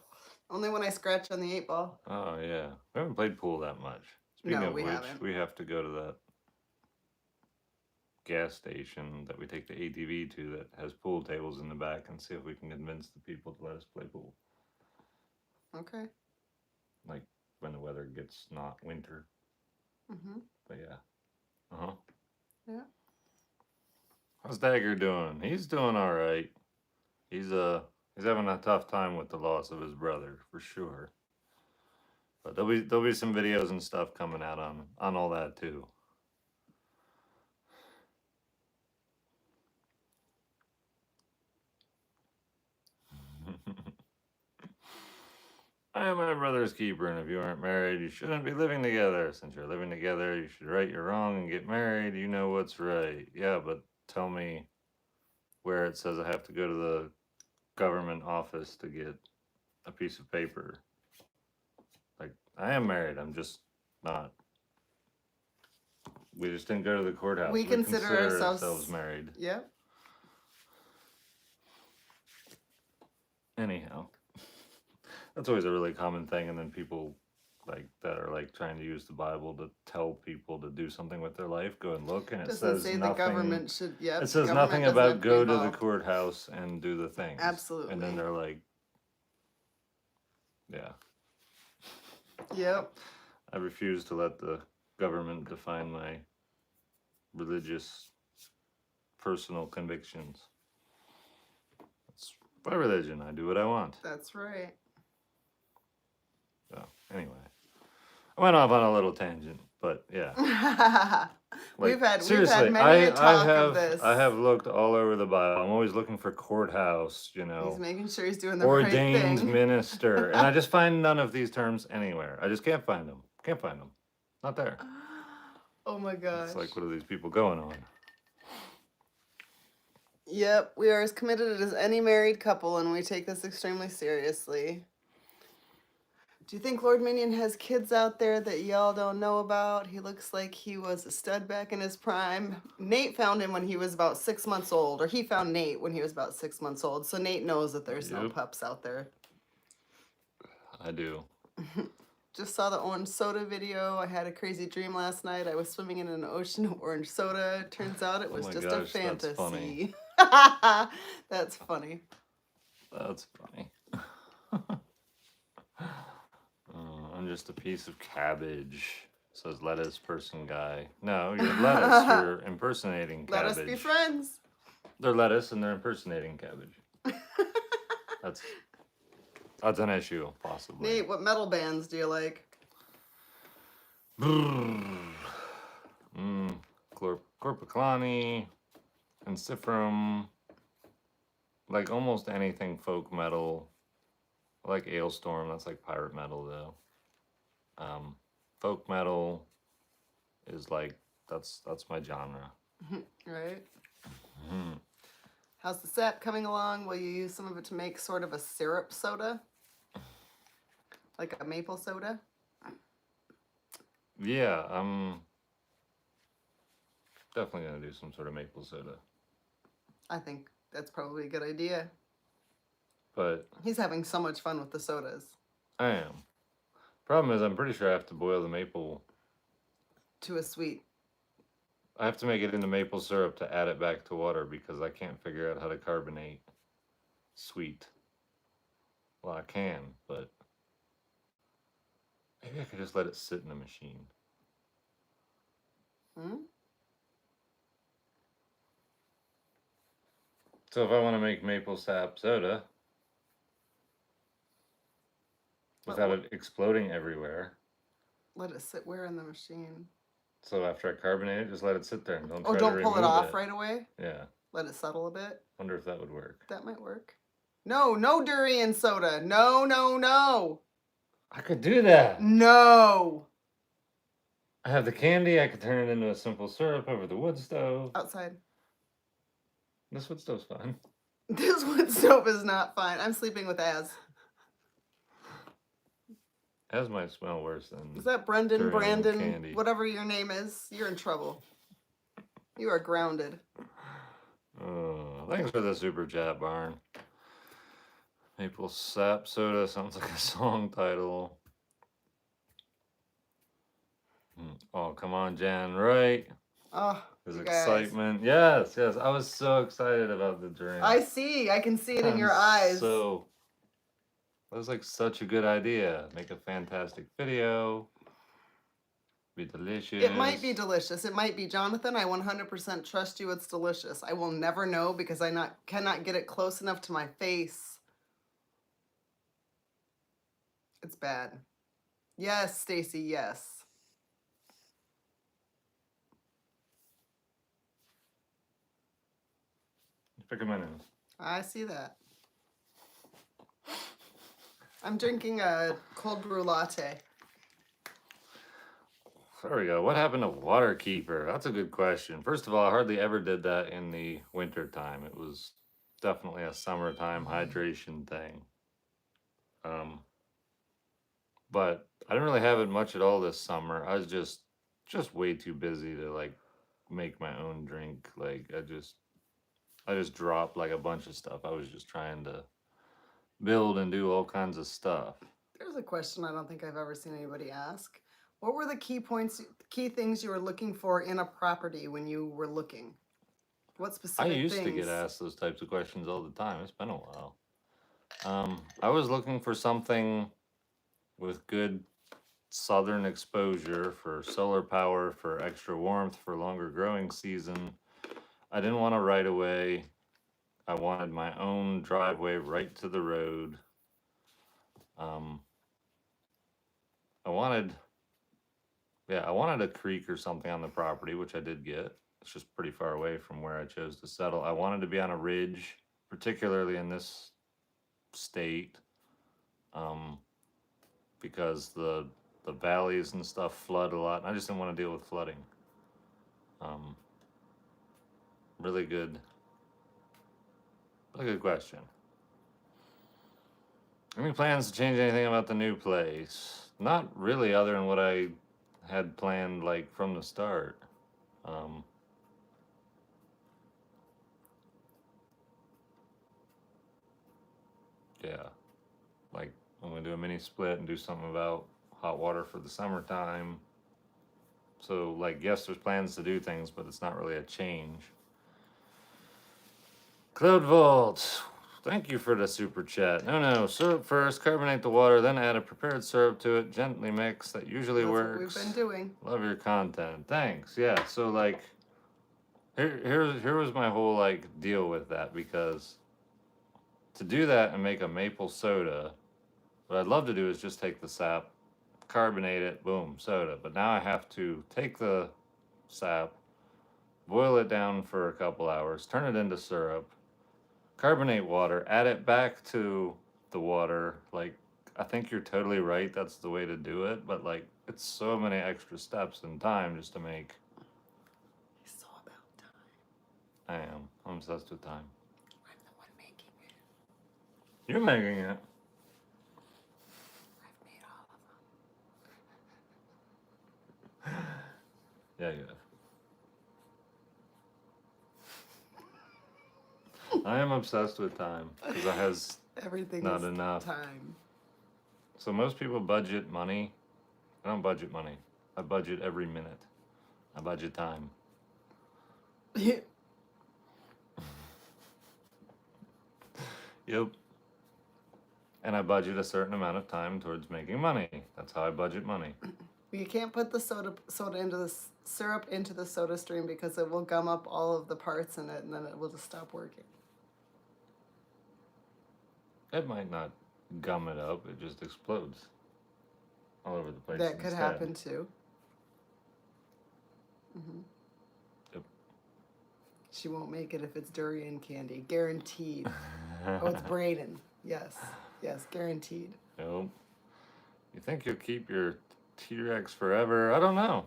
Only when I scratch on the 8-ball. Oh, yeah. We haven't played pool that much. Speaking of which, we have to go to that gas station that we take the ATV to that has pool tables in the back and see if we can convince the people to let us play pool. Okay. Like when the weather gets not winter. Mm-hmm. But yeah. Uh-huh. Yeah. How's Dagger doing? He's doing all right. He's having a tough time with the loss of his brother for sure. But there'll be some videos and stuff coming out on all that too. I am my brother's keeper, and if you aren't married, you shouldn't be living together. Since you're living together, you should right your wrong and get married. You know what's right. Yeah, but tell me where it says I have to go to the government office to get a piece of paper. Like, I am married, I'm just not. We just didn't go to the courthouse. We consider ourselves married. Yep. Anyhow. That's always a really common thing, and then people like that are like trying to use the Bible to tell people to do something with their life. Go and look, and it Doesn't says say nothing. The government should. Yep. It says nothing about go to the courthouse and do the things. Absolutely. And then they're like, yeah. Yep. I refuse to let the government define my religious personal convictions. It's my religion. I do what I want. That's right. So, anyway. I went off on a little tangent, but yeah. We've had many a talk of this. I have looked all over the Bible. I'm always looking for courthouse, you know. He's making sure he's doing the right thing. Ordained minister. And I just find none of these terms anywhere. I just can't find them. Can't find them. Not there. Oh my gosh. It's like, what are these people going on? Yep, we are as committed as any married couple, and we take this extremely seriously. Do you think Lord Minion has kids out there that y'all don't know about? He looks like he was a stud back in his prime. Nate found him when he was about 6 months old, or he found Nate when he was about 6 months old. So Nate knows that there's no pups out there. I do. Just saw the orange soda video. I had a crazy dream last night. I was swimming in an ocean of orange soda. Turns out it was just a fantasy. That's funny. That's funny. I'm just a piece of cabbage. Says lettuce person guy. No, you're lettuce. You're impersonating cabbage. Let us be friends. They're lettuce and they're impersonating cabbage. That's an issue, possibly. Nate, what metal bands do you like? Corpiclani, Ensiferum, like almost anything folk metal. I like Ailstorm, that's like pirate metal though. Folk metal is like, that's my genre. Right? Mhm. How's the sap coming along? Will you use some of it to make sort of a syrup soda? Like a maple soda? Yeah, I'm definitely gonna do some sort of maple soda. I think that's probably a good idea. But He's having so much fun with the sodas. I am. Problem is, I'm pretty sure I have to boil the maple. To a sweet. I have to make it into maple syrup to add it back to water because I can't figure out how to carbonate sweet. Well, I can, but maybe I could just let it sit in the machine. Hmm? So if I want to make maple sap soda without Let, it exploding everywhere, let it sit where in the machine? so after I carbonate it, just let it sit there and don't Oh, try to don't pull it remove off it. right away? Yeah. Let it settle a bit? Wonder if that would work. That might work. No, no durian soda. No, no, no. I could do that. No. I have the candy. I could turn it into a simple syrup over the wood stove. Outside. This wood stove's fine. This wood stove is not fine. I'm sleeping with Az. As might smell worse than Is that Brendan, durian Brandon, candy. whatever your name is? You're in trouble. You are grounded. Thanks for the super chat, Barn. Maple sap soda sounds like a song title. Oh, come on, Jan, right? Oh, His you guys. excitement. Yes, yes. I was so excited about the drink. I see. I can see it in your eyes. So, that was like such a good idea. Make a fantastic video. Be delicious. It might be delicious. It might be. Jonathan, I 100% trust you. It's delicious. I will never know because I cannot get it close enough to my face. It's bad. Yes, Stacy, yes. Pick a minute. I see that. I'm drinking a cold brew latte. There we go. What happened to water keeper? That's a good question. First of all, I hardly ever did that in the winter time. It was definitely a summertime hydration thing. But I didn't really have it much at all this summer. I was just way too busy to like make my own drink. Like I just dropped like a bunch of stuff. I was just trying to build and do all kinds of stuff. There's a question I don't think I've ever seen anybody ask. What were the key things you were looking for in a property when you were looking? What I specific used things? to get asked those types of questions all the time. It's been a while. I was looking for something with good southern exposure for solar power, for extra warmth, for longer growing season. I didn't want to right away. I wanted my own driveway right to the road. Um, I wanted, I wanted a creek or something on the property, which I did get. It's just pretty far away from where I chose to settle. I wanted to be on a ridge, particularly in this state, um, because the valleys and stuff flood a lot, and I just didn't want to deal with flooding. Um, really good, really good question. Any plans to change anything about the new place? Not really, other than what I had planned, like from the start. Um, yeah, like I'm gonna do a mini split and do something about hot water for the summertime. So, like, yes, there's plans to do things, but it's not really a change. Cloud Vault, thank you for the super chat. No, syrup first, carbonate the water, then add a prepared syrup to it, gently mix. That usually That's works. what we've been doing. Love your content. Thanks. Yeah, so like here was my whole like deal with that, because to do that and make a maple soda, what I'd love to do is just take the sap, carbonate it, boom, soda. But now I have to take the sap, boil it down for a couple hours, turn it into syrup, carbonate water, add it back to the water. Like, I think you're totally right. That's the way to do it. But like, it's so many extra steps and time just to make It's all about time. I am. I'm obsessed with time. I'm the one making it. You're making it. I've made all of them. Yeah, you have. I am obsessed with time because I has Everything not is enough. time. So most people budget money. I don't budget money. I budget every minute. I budget time. Yep. And I budget a certain amount of time towards making money. That's how I budget money. You can't put the soda into the syrup into the soda stream because it will gum up all of the parts in it, and then it will just stop working. It might not gum it up. It just explodes all over the place. That could instead. happen too. Yep. She won't make it if it's durian candy, guaranteed. Oh, it's Braden. Yes, guaranteed. Nope. You think you'll keep your T-Rex forever? I don't know.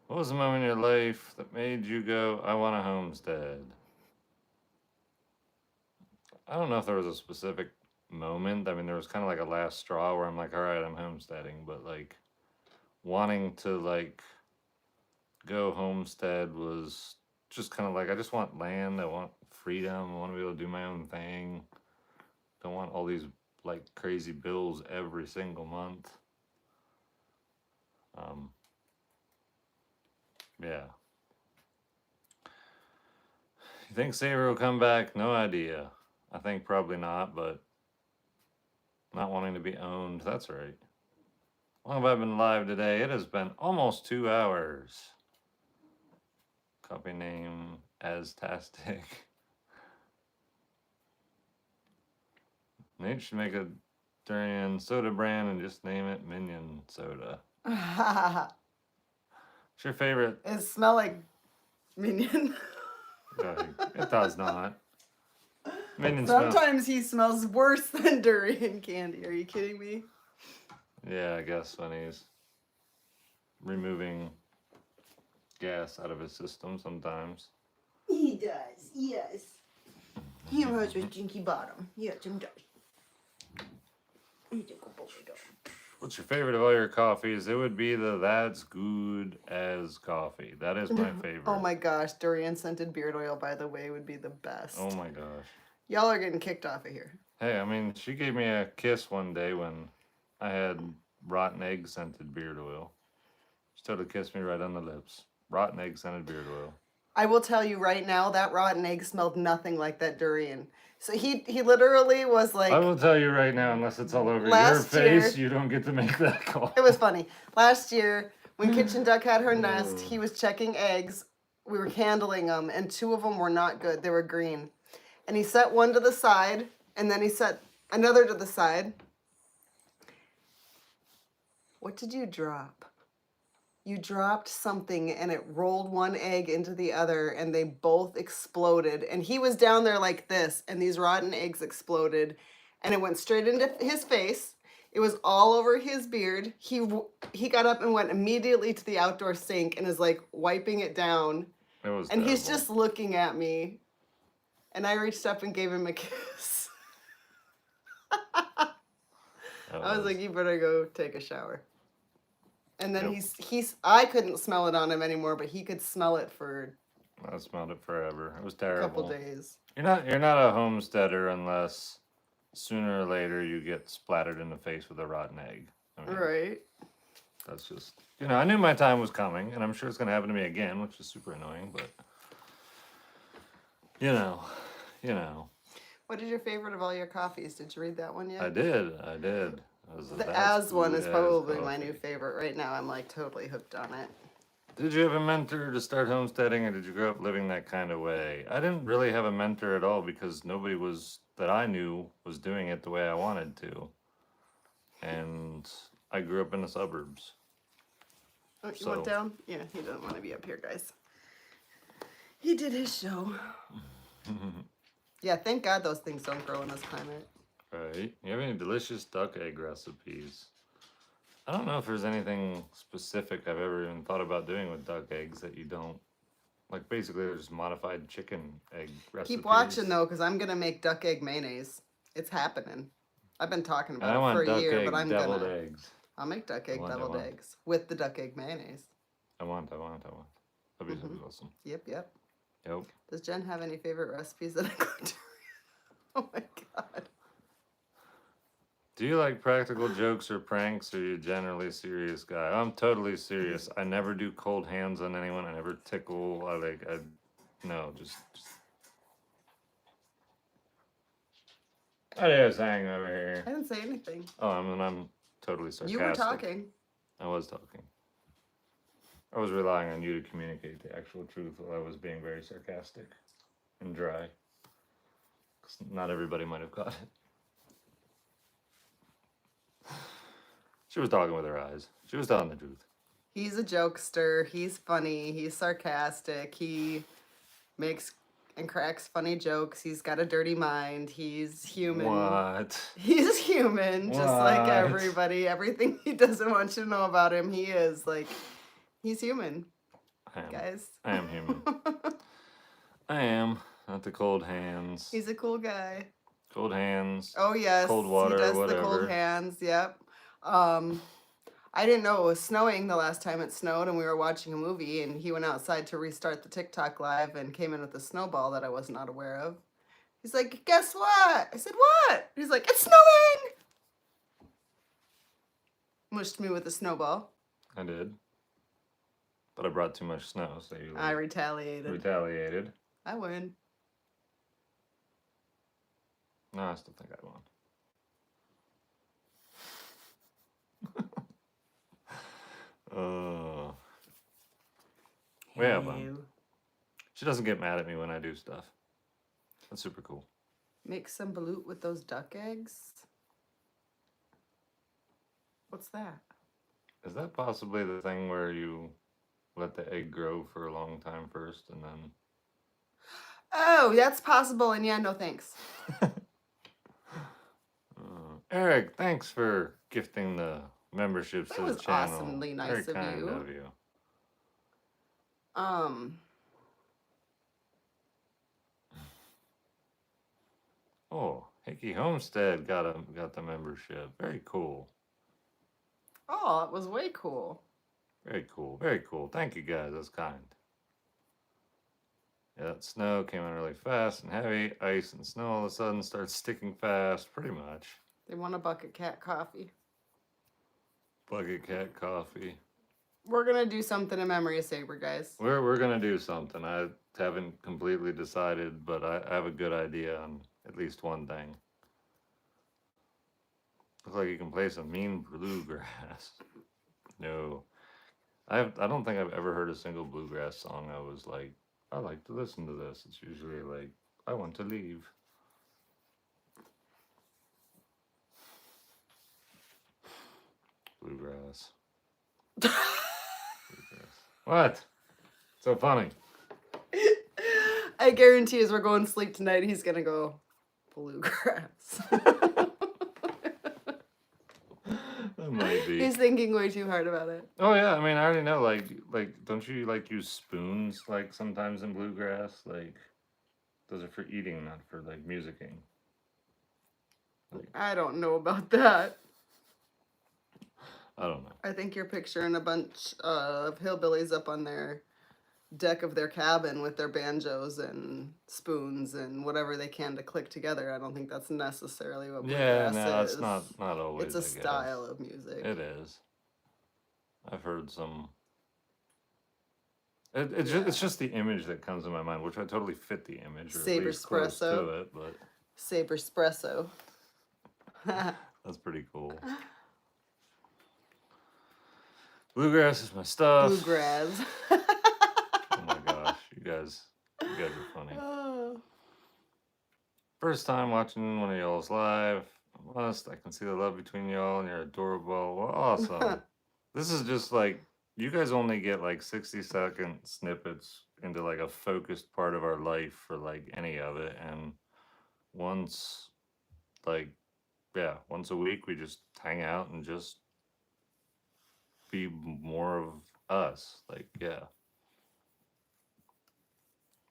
What was the moment in your life that made you go, I want a homestead? I don't know if there was a specific moment. I mean, there was kind of like a last straw where I'm like, all right, I'm homesteading, but like wanting to like go homestead was just kind of like, I just want land. I want freedom. I want to be able to do my own thing. Don't want all these like crazy bills every single month. Yeah. You think Saber will come back? No idea. I think probably not, but not wanting to be owned, that's right. How long have I been live today? It has been almost 2 hours. Copy name Astastic. Nate should make a durian soda brand and just name it Minion Soda. What's your favorite? It smell like Minion. It does not. Minion smell. Sometimes he smells worse than durian candy. Are you kidding me? Yeah, I guess when he's removing gas out of his system sometimes. He does, yes. He has a stinky bottom. Yes, he does. What's your favorite of all your coffees? It would be the That's Good as coffee. That is my favorite. Oh my gosh, durian scented beard oil, by the way, would be the best. Oh my gosh. Y'all are getting kicked off of here. Hey, I mean, she gave me a kiss one day when I had rotten egg scented beard oil. She totally kissed me right on the lips. Rotten egg scented beard oil. I will tell you right now, that rotten egg smelled nothing like that durian. So he literally was like... I will tell you right now, unless it's all over your Last face, year- you don't get to make that call. It was funny. Last year, when Kitchen Duck had her nest, he was checking eggs. We were handling them, and 2 of them were not good. They were green. And he set one to the side, and then he set another to the side. What did you drop? You dropped something, and it rolled one egg into the other, and they both exploded. And he was down there like this, and these rotten eggs exploded, and it went straight into his face. It was all over his beard. He got up and went immediately to the outdoor sink and is like wiping it down. It was And he's terrible. just looking at me. And I reached up and gave him a kiss. I was like, you better go take a shower. And then Yep. I couldn't smell it on him anymore, but he could smell it for I smelled it forever. It was a terrible. couple days. You're not a homesteader unless sooner or later you get splattered in the face with a rotten egg. I mean, Right. that's just, I knew my time was coming, and I'm sure it's going to happen to me again, which is super annoying, but, you know. What is your favorite of all your coffees? Did you read that one yet? I did. It was The That's As one Good is as probably my Coffee. new favorite right now. I'm like totally hooked on it. Did you have a mentor to start homesteading, or did you grow up living that kind of way? I didn't really have a mentor at all because nobody that I knew was doing it the way I wanted to. And I grew up in the suburbs. Oh, you want down? Yeah, he doesn't want to be up here, guys. He did his show. Yeah, thank God those things don't grow in this climate. Right. You have any delicious duck egg recipes? I don't know if there's anything specific I've ever even thought about doing with duck eggs that you don't like. Basically, there's modified chicken egg Keep watching recipes, though, because I'm gonna make duck egg mayonnaise. It's happening. I've been talking and about I it for want a duck year, but egg I'm deviled gonna. eggs. I'll make duck egg I deviled want. eggs with the duck egg mayonnaise. I want. That'd Mm-hmm. be awesome. Yep. Yep. Does Jen have any favorite recipes that I cooked? Oh my god. Do you like practical jokes or pranks, or are you a generally serious guy? I'm totally serious. I never do cold hands on anyone. I never tickle. No, just. I just hang over I here. didn't say anything. Oh, I'm totally sarcastic. You were talking. I was talking. I was relying on you to communicate the actual truth while I was being very sarcastic and dry. 'Cause not everybody might have got it. She was talking with her eyes. She was telling the truth. He's a jokester. He's funny. He's sarcastic. He makes and cracks funny jokes. He's got a dirty mind. He's human. What? He's human, just like What? everybody. Everything he doesn't want you to know about him, he is. Like, he's human, guys. I am human. I am. Not the cold hands. He's a cool guy. Cold hands. Oh, yes. Cold water, he does whatever. the cold hands. Yep. I didn't know it was snowing the last time it snowed, and we were watching a movie, and he went outside to restart the TikTok live and came in with a snowball that I was not aware of. He's like, guess what? I said, what? He's like, it's snowing! Mushed me with a snowball. I did. But I brought too much snow, so you I retaliated. retaliated. I win. No, I still think I won. Yeah, but she doesn't get mad at me when I do stuff. That's super cool. Make some balut with those duck eggs. What's that? Is that possibly the thing where you let the egg grow for a long time first and then... Oh, that's possible, and yeah, no thanks. Eric, thanks for gifting the memberships to the was channel. awesomely nice Very of kind you. of you. Oh, Hickey Homestead got the membership. Very cool. Oh, it was way cool. Very cool. Very cool. Thank you guys. That's kind. Yeah, that snow came in really fast and heavy. Ice and snow all of a sudden starts sticking fast. Pretty much. They want a bucket cat coffee. Bucket cat coffee. We're gonna do something in memory of Saber, guys. We're gonna do something. I haven't completely decided, but I have a good idea on at least one thing. Looks like you can play some mean bluegrass. No. I don't think I've ever heard a single bluegrass song I was like, I like to listen to this. It's usually like, I want to leave. Bluegrass. What? So funny. I guarantee as we're going to sleep tonight, he's gonna go bluegrass. That might be. He's thinking way too hard about it. Oh yeah, I mean I already know. Like don't you like use spoons like sometimes in bluegrass? Like those are for eating, not for like musicking. Like, I don't know about that. I don't know. I think you're picturing a bunch of hillbillies up on their deck of their cabin with their banjos and spoons and whatever they can to click together. I don't think that's necessarily what Yeah, bluegrass no, is. it's not always. It's a I guess. style of music. It is. I've heard some. It's just the image that comes in my mind, which I totally fit the image, or at least close to it. But Saber espresso. that's pretty cool. Bluegrass is my stuff. Bluegrass. Oh my gosh, you guys are funny. Oh. First time watching one of y'all's live. I can see the love between y'all, and you're adorable. Well, awesome. This is just like, you guys only get like 60-second snippets into like a focused part of our life for like any of it. And once a week, we just hang out and just be more of us. Like, yeah.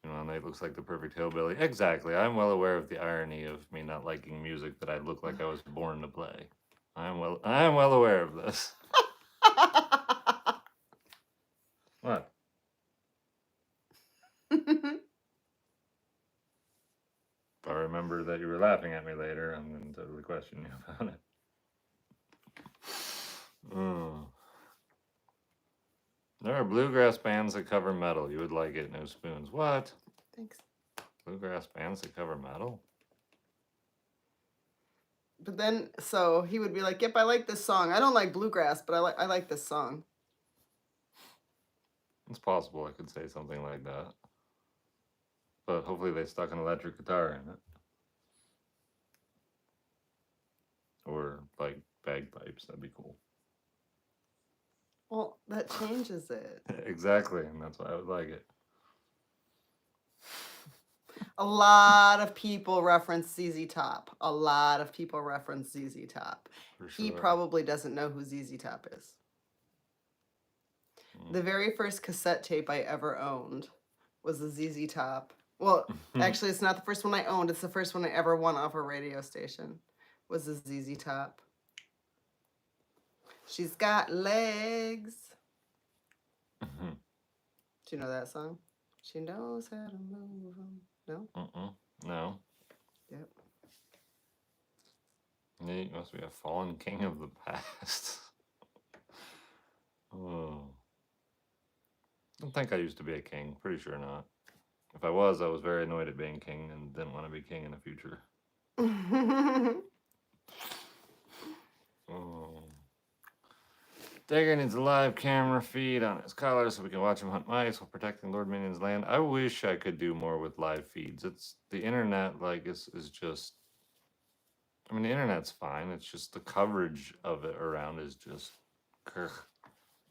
You know, Nate looks like the perfect hillbilly. Exactly. I'm well aware of the irony of me not liking music that I look like I was born to play. I am well aware of this. What? If I remember that you were laughing at me later, I'm going to totally question you about it. Mm. There are bluegrass bands that cover metal. You would like it, No Spoons. What? Thanks. Bluegrass bands that cover metal? But then, so he would be like, "Yep, I like this song. I don't like bluegrass, but I like this song." It's possible I could say something like that. But hopefully they stuck an electric guitar in it. Or like bagpipes. That'd be cool. Well, that changes it. Exactly, and that's why I would like it. A lot of people reference ZZ Top. A lot of people reference ZZ Top. For He sure. probably doesn't know who ZZ Top is. The very first cassette tape I ever owned was the ZZ Top. Well, actually, it's not the first one I owned. It's the first one I ever won off a radio station. Was the ZZ Top. She's got legs. Do you know that song? She knows how to move them. No? No. Yep. Nate must be a fallen king of the past. Oh. I don't think I used to be a king. Pretty sure not. If I was very annoyed at being king and didn't want to be king in the future. Oh. Dagger needs a live camera feed on his collar so we can watch him hunt mice while protecting Lord Minion's land. I wish I could do more with live feeds. It's the internet, like, is just. I mean, the internet's fine. It's just the coverage of it around is just. I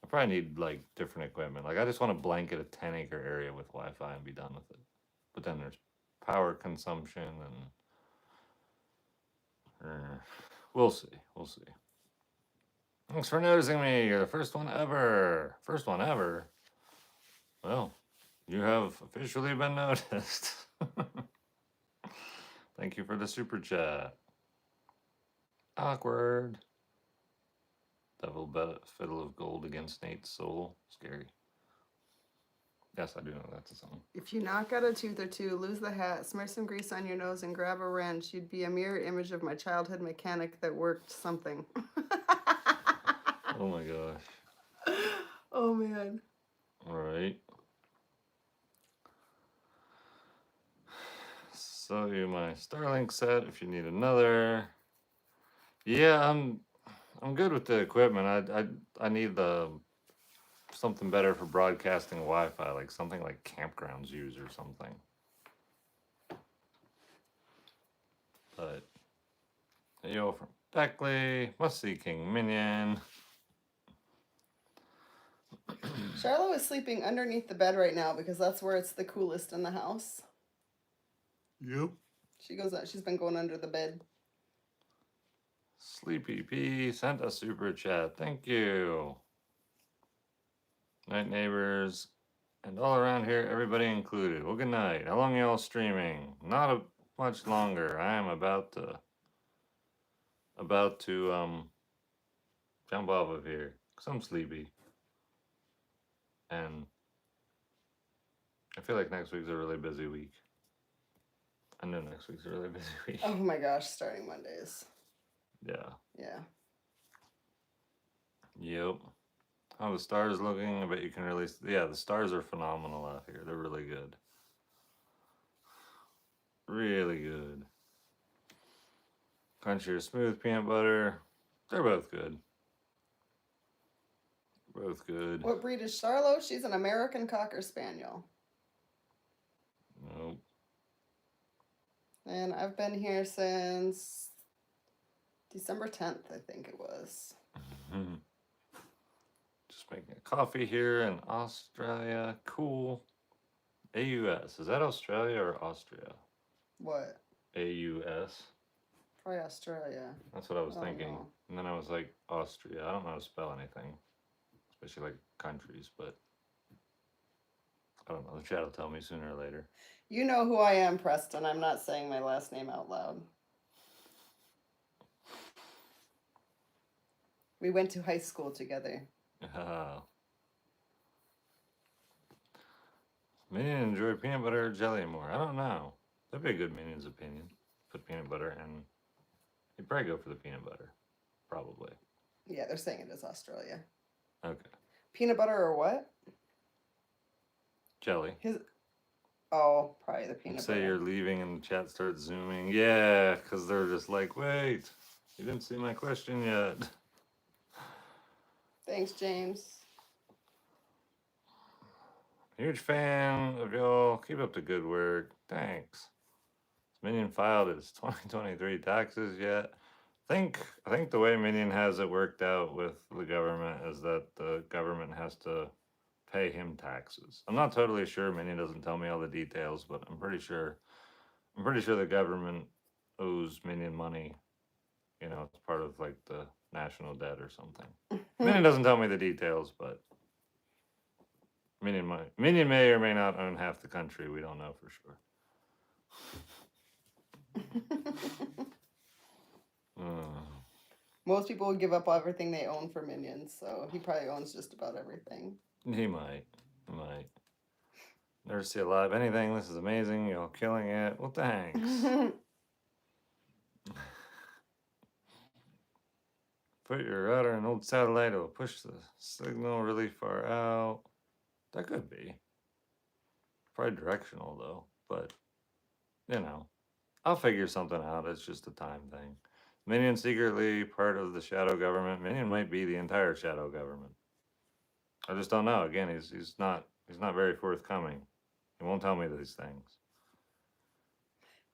probably need like different equipment. Like, I just want to blanket a 10-acre area with Wi-Fi and be done with it. But then there's power consumption and. We'll see. We'll see. Thanks for noticing me. You're the first one ever. First one ever. Well, you have officially been noticed. Thank you for the super chat. Awkward. Devil Fiddle of Gold against Nate's soul. Scary. Yes, I do know that's a song. If you knock out a tooth or two, lose the hat, smear some grease on your nose, and grab a wrench, you'd be a mirror image of my childhood mechanic that worked something. Oh my gosh. Oh man. All right. So you my Starlink set if you need another. Yeah, I'm good with the equipment. I need something better for broadcasting Wi-Fi, like something like campgrounds use or something. But yo from Beckley, must see King Minion. Charlotte is sleeping underneath the bed right now because that's where it's the coolest in the house. Yep. She's been going under the bed. Sleepy P sent a super chat. Thank you. Night neighbors. And all around here, everybody included. Well, good night. How long y'all streaming? Not much longer. I am about to jump off of here because I'm sleepy. And I feel like next week's a really busy week. I know next week's a really busy week. Oh my gosh, starting Mondays. Yeah. Yeah. Yep. How the stars looking? I bet you can really. Yeah, the stars are phenomenal out here. They're really good. Really good. Crunchy or smooth peanut butter. They're both good. Both good. What breed is Charlotte? She's an American Cocker Spaniel. Nope. And I've been here since December 10th, I think it was. Just making a coffee here in Australia. Cool. AUS. Is that Australia or Austria? What? AUS. Probably Australia. That's what I was thinking. Know. And then I was like, Austria. I don't know how to spell anything. especially like countries. But I don't know. The chat will tell me sooner or later. You know who I am, Preston. I'm not saying my last name out loud. We went to high school together. Minion enjoy peanut butter or jelly more? I don't know. That'd be a good Minion's opinion. Put peanut butter and he'd probably go for the peanut butter. Probably. Yeah, they're saying it is Australia. Okay. Peanut butter or what? Jelly. Probably the peanut Say butter. you're leaving and the chat starts zooming. Yeah, because they're just like, wait, you didn't see my question yet. Thanks, James. Huge fan of y'all. Keep up the good work. Thanks. Minion filed its 2023 taxes yet? I think the way Minion has it worked out with the government is that the government has to pay him taxes. I'm not totally sure. Minion doesn't tell me all the details, but I'm pretty sure the government owes Minion money. You know, it's part of like the national debt or something. Minion doesn't tell me the details, but Minion may or may not own half the country. We don't know for sure. Most people would give up everything they own for Minions, so he probably owns just about everything. He might. Never see a live anything. This is amazing. Y'all killing it. Well, thanks. Put your router in an old satellite. It'll push the signal really far out. That could be. Probably directional, though. But, you know, I'll figure something out. It's just a time thing. Minion secretly part of the shadow government. Minion might be the entire shadow government. I just don't know. Again, he's not very forthcoming. He won't tell me these things.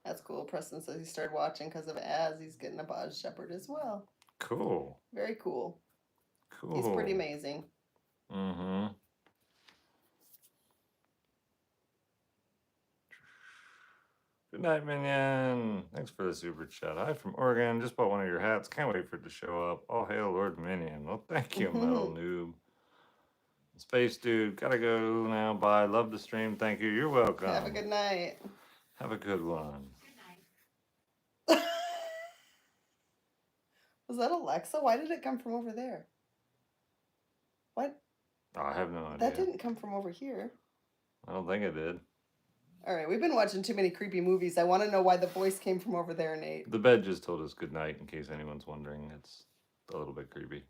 That's cool. Preston says he started watching because of Az. He's getting a Boz Shepherd as well. Cool. Very cool. Cool. He's pretty amazing. Mm-hmm. Good night, Minion. Thanks for the super chat. Hi from Oregon. Just bought one of your hats. Can't wait for it to show up. All hail Lord Minion. Well, thank you, Metal Noob. Space Dude. Gotta go now. Bye. Love the stream. Thank you. You're welcome. Have a good night. Have a good one. Good night. Was that Alexa? Why did it come from over there? What? Oh, I have no idea. That didn't come from over here. I don't think it did. All right, we've been watching too many creepy movies. I want to know why the voice came from over there, Nate. The bed just told us good night in case anyone's wondering. It's a little bit creepy.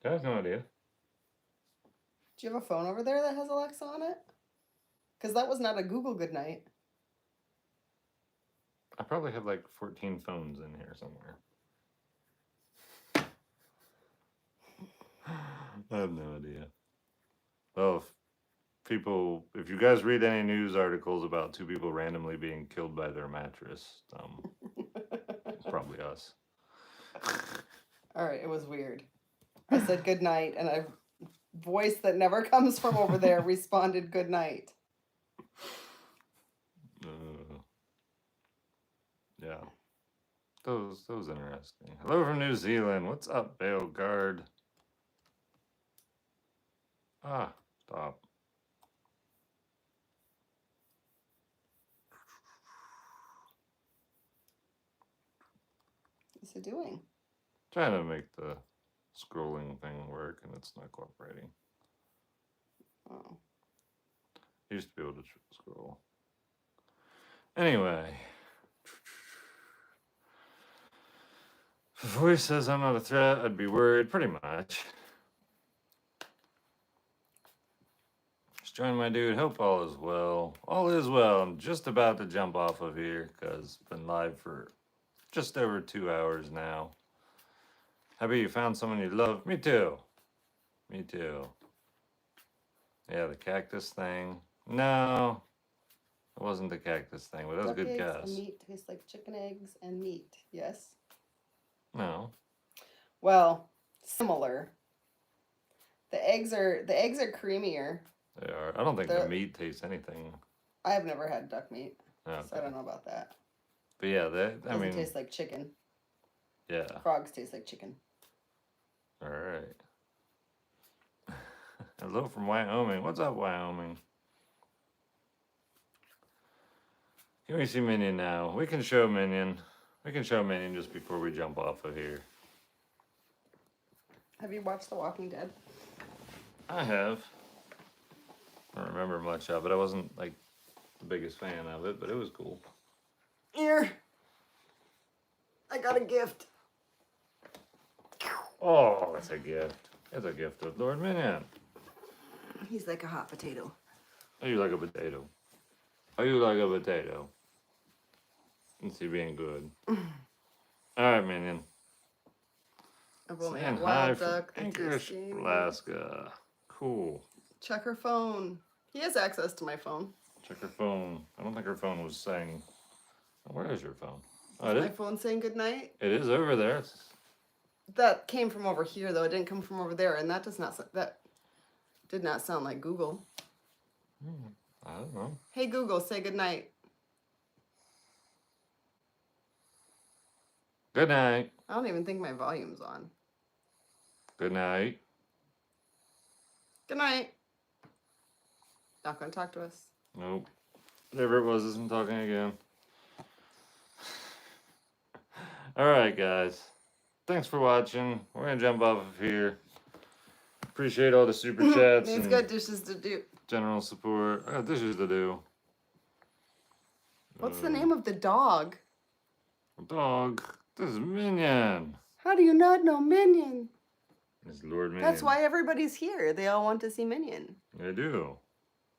I have no idea. Do you have a phone over there that has Alexa on it? Because that was not a Google goodnight. I probably have like 14 phones in here somewhere. I have no idea. Well, if you guys read any news articles about two people randomly being killed by their mattress, it's probably us. All right, it was weird. I said good night, and a voice that never comes from over there responded good night. Yeah. Those interesting. Hello from New Zealand. What's up, Bale Guard? Stop. What's it doing? Trying to make the scrolling thing work, and it's not cooperating. Oh. I used to be able to scroll. Anyway. If a voice says I'm not a threat, I'd be worried, pretty much. Just joined my dude. Hope all is well. All is well. I'm just about to jump off of here because I've been live for just over 2 hours now. Happy you found someone you love. Me too. Me too. Yeah, the cactus thing. No, it wasn't the cactus thing, but that was a good guess. And meat tastes like chicken eggs and meat. Yes. No. Well, similar. The eggs are creamier. They are. I don't think the meat tastes anything. I have never had duck meat, Okay. so I don't know about that. But yeah, It tastes like chicken. Yeah. Frogs taste like chicken. All right. Hello from Wyoming. What's up, Wyoming? Can we see Minion now? We can show Minion. We can show Minion just before we jump off of here. Have you watched The Walking Dead? I have. I don't remember much of it. I wasn't like the biggest fan of it, but it was cool. Here. I got a gift. Oh, it's a gift. It's a gift of Lord Minion. He's like a hot potato. Are you like a potato? Are you like a potato? Is he being good? Alright, Minion. I've only Saying had hi wild from duck. the Anchorage, tasting. Alaska. Cool. Check her phone. He has access to my phone. Check her phone. I don't think her phone was saying. Where is your phone? Oh, it My is. phone saying goodnight. It is over there. It's- That came from over here, though. It didn't come from over there, and that did not sound like Google. I don't know. Hey Google, say goodnight. Good night. I don't even think my volume's on. Good night. Good night. Not gonna talk to us. Nope. Whatever it was isn't talking again. Alright, guys. Thanks for watching. We're going to jump off of here. Appreciate all the super chats He's and got dishes to do. general support. I got dishes to do. What's the name of the dog? Dog. This is Minion. How do you not know Minion? It's Lord Minion. That's why everybody's here. They all want to see Minion. They do.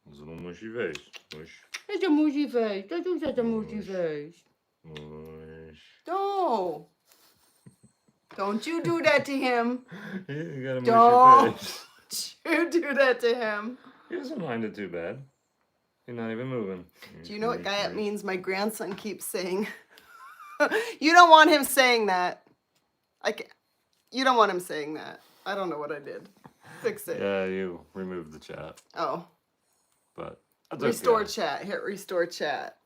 His little mushy face. Mush. It's a mushy face. Don't do such a mushy Mush. face. Mush. No. Don't you do that to him. You got a Don't. mushy face. You do that to him. He doesn't mind it too bad. He's not even moving. Do you know what Mushy Guyat face. means? My grandson keeps saying. You don't want him saying that. You don't want him saying that. I don't know what I did. Fix it. Yeah, you removed the chat. Oh. But that's Restore okay. chat. Hit restore chat.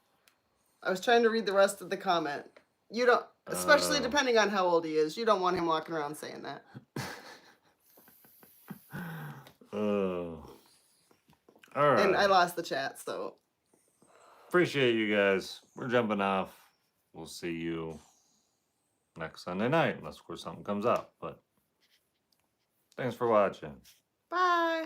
I was trying to read the rest of the comment. You don't, especially depending on how old he is, you don't want him walking around saying that. Oh. All right. And I lost the chat, so. Appreciate you guys. We're jumping off. We'll see you next Sunday night, unless of course something comes up. But thanks for watching. Bye.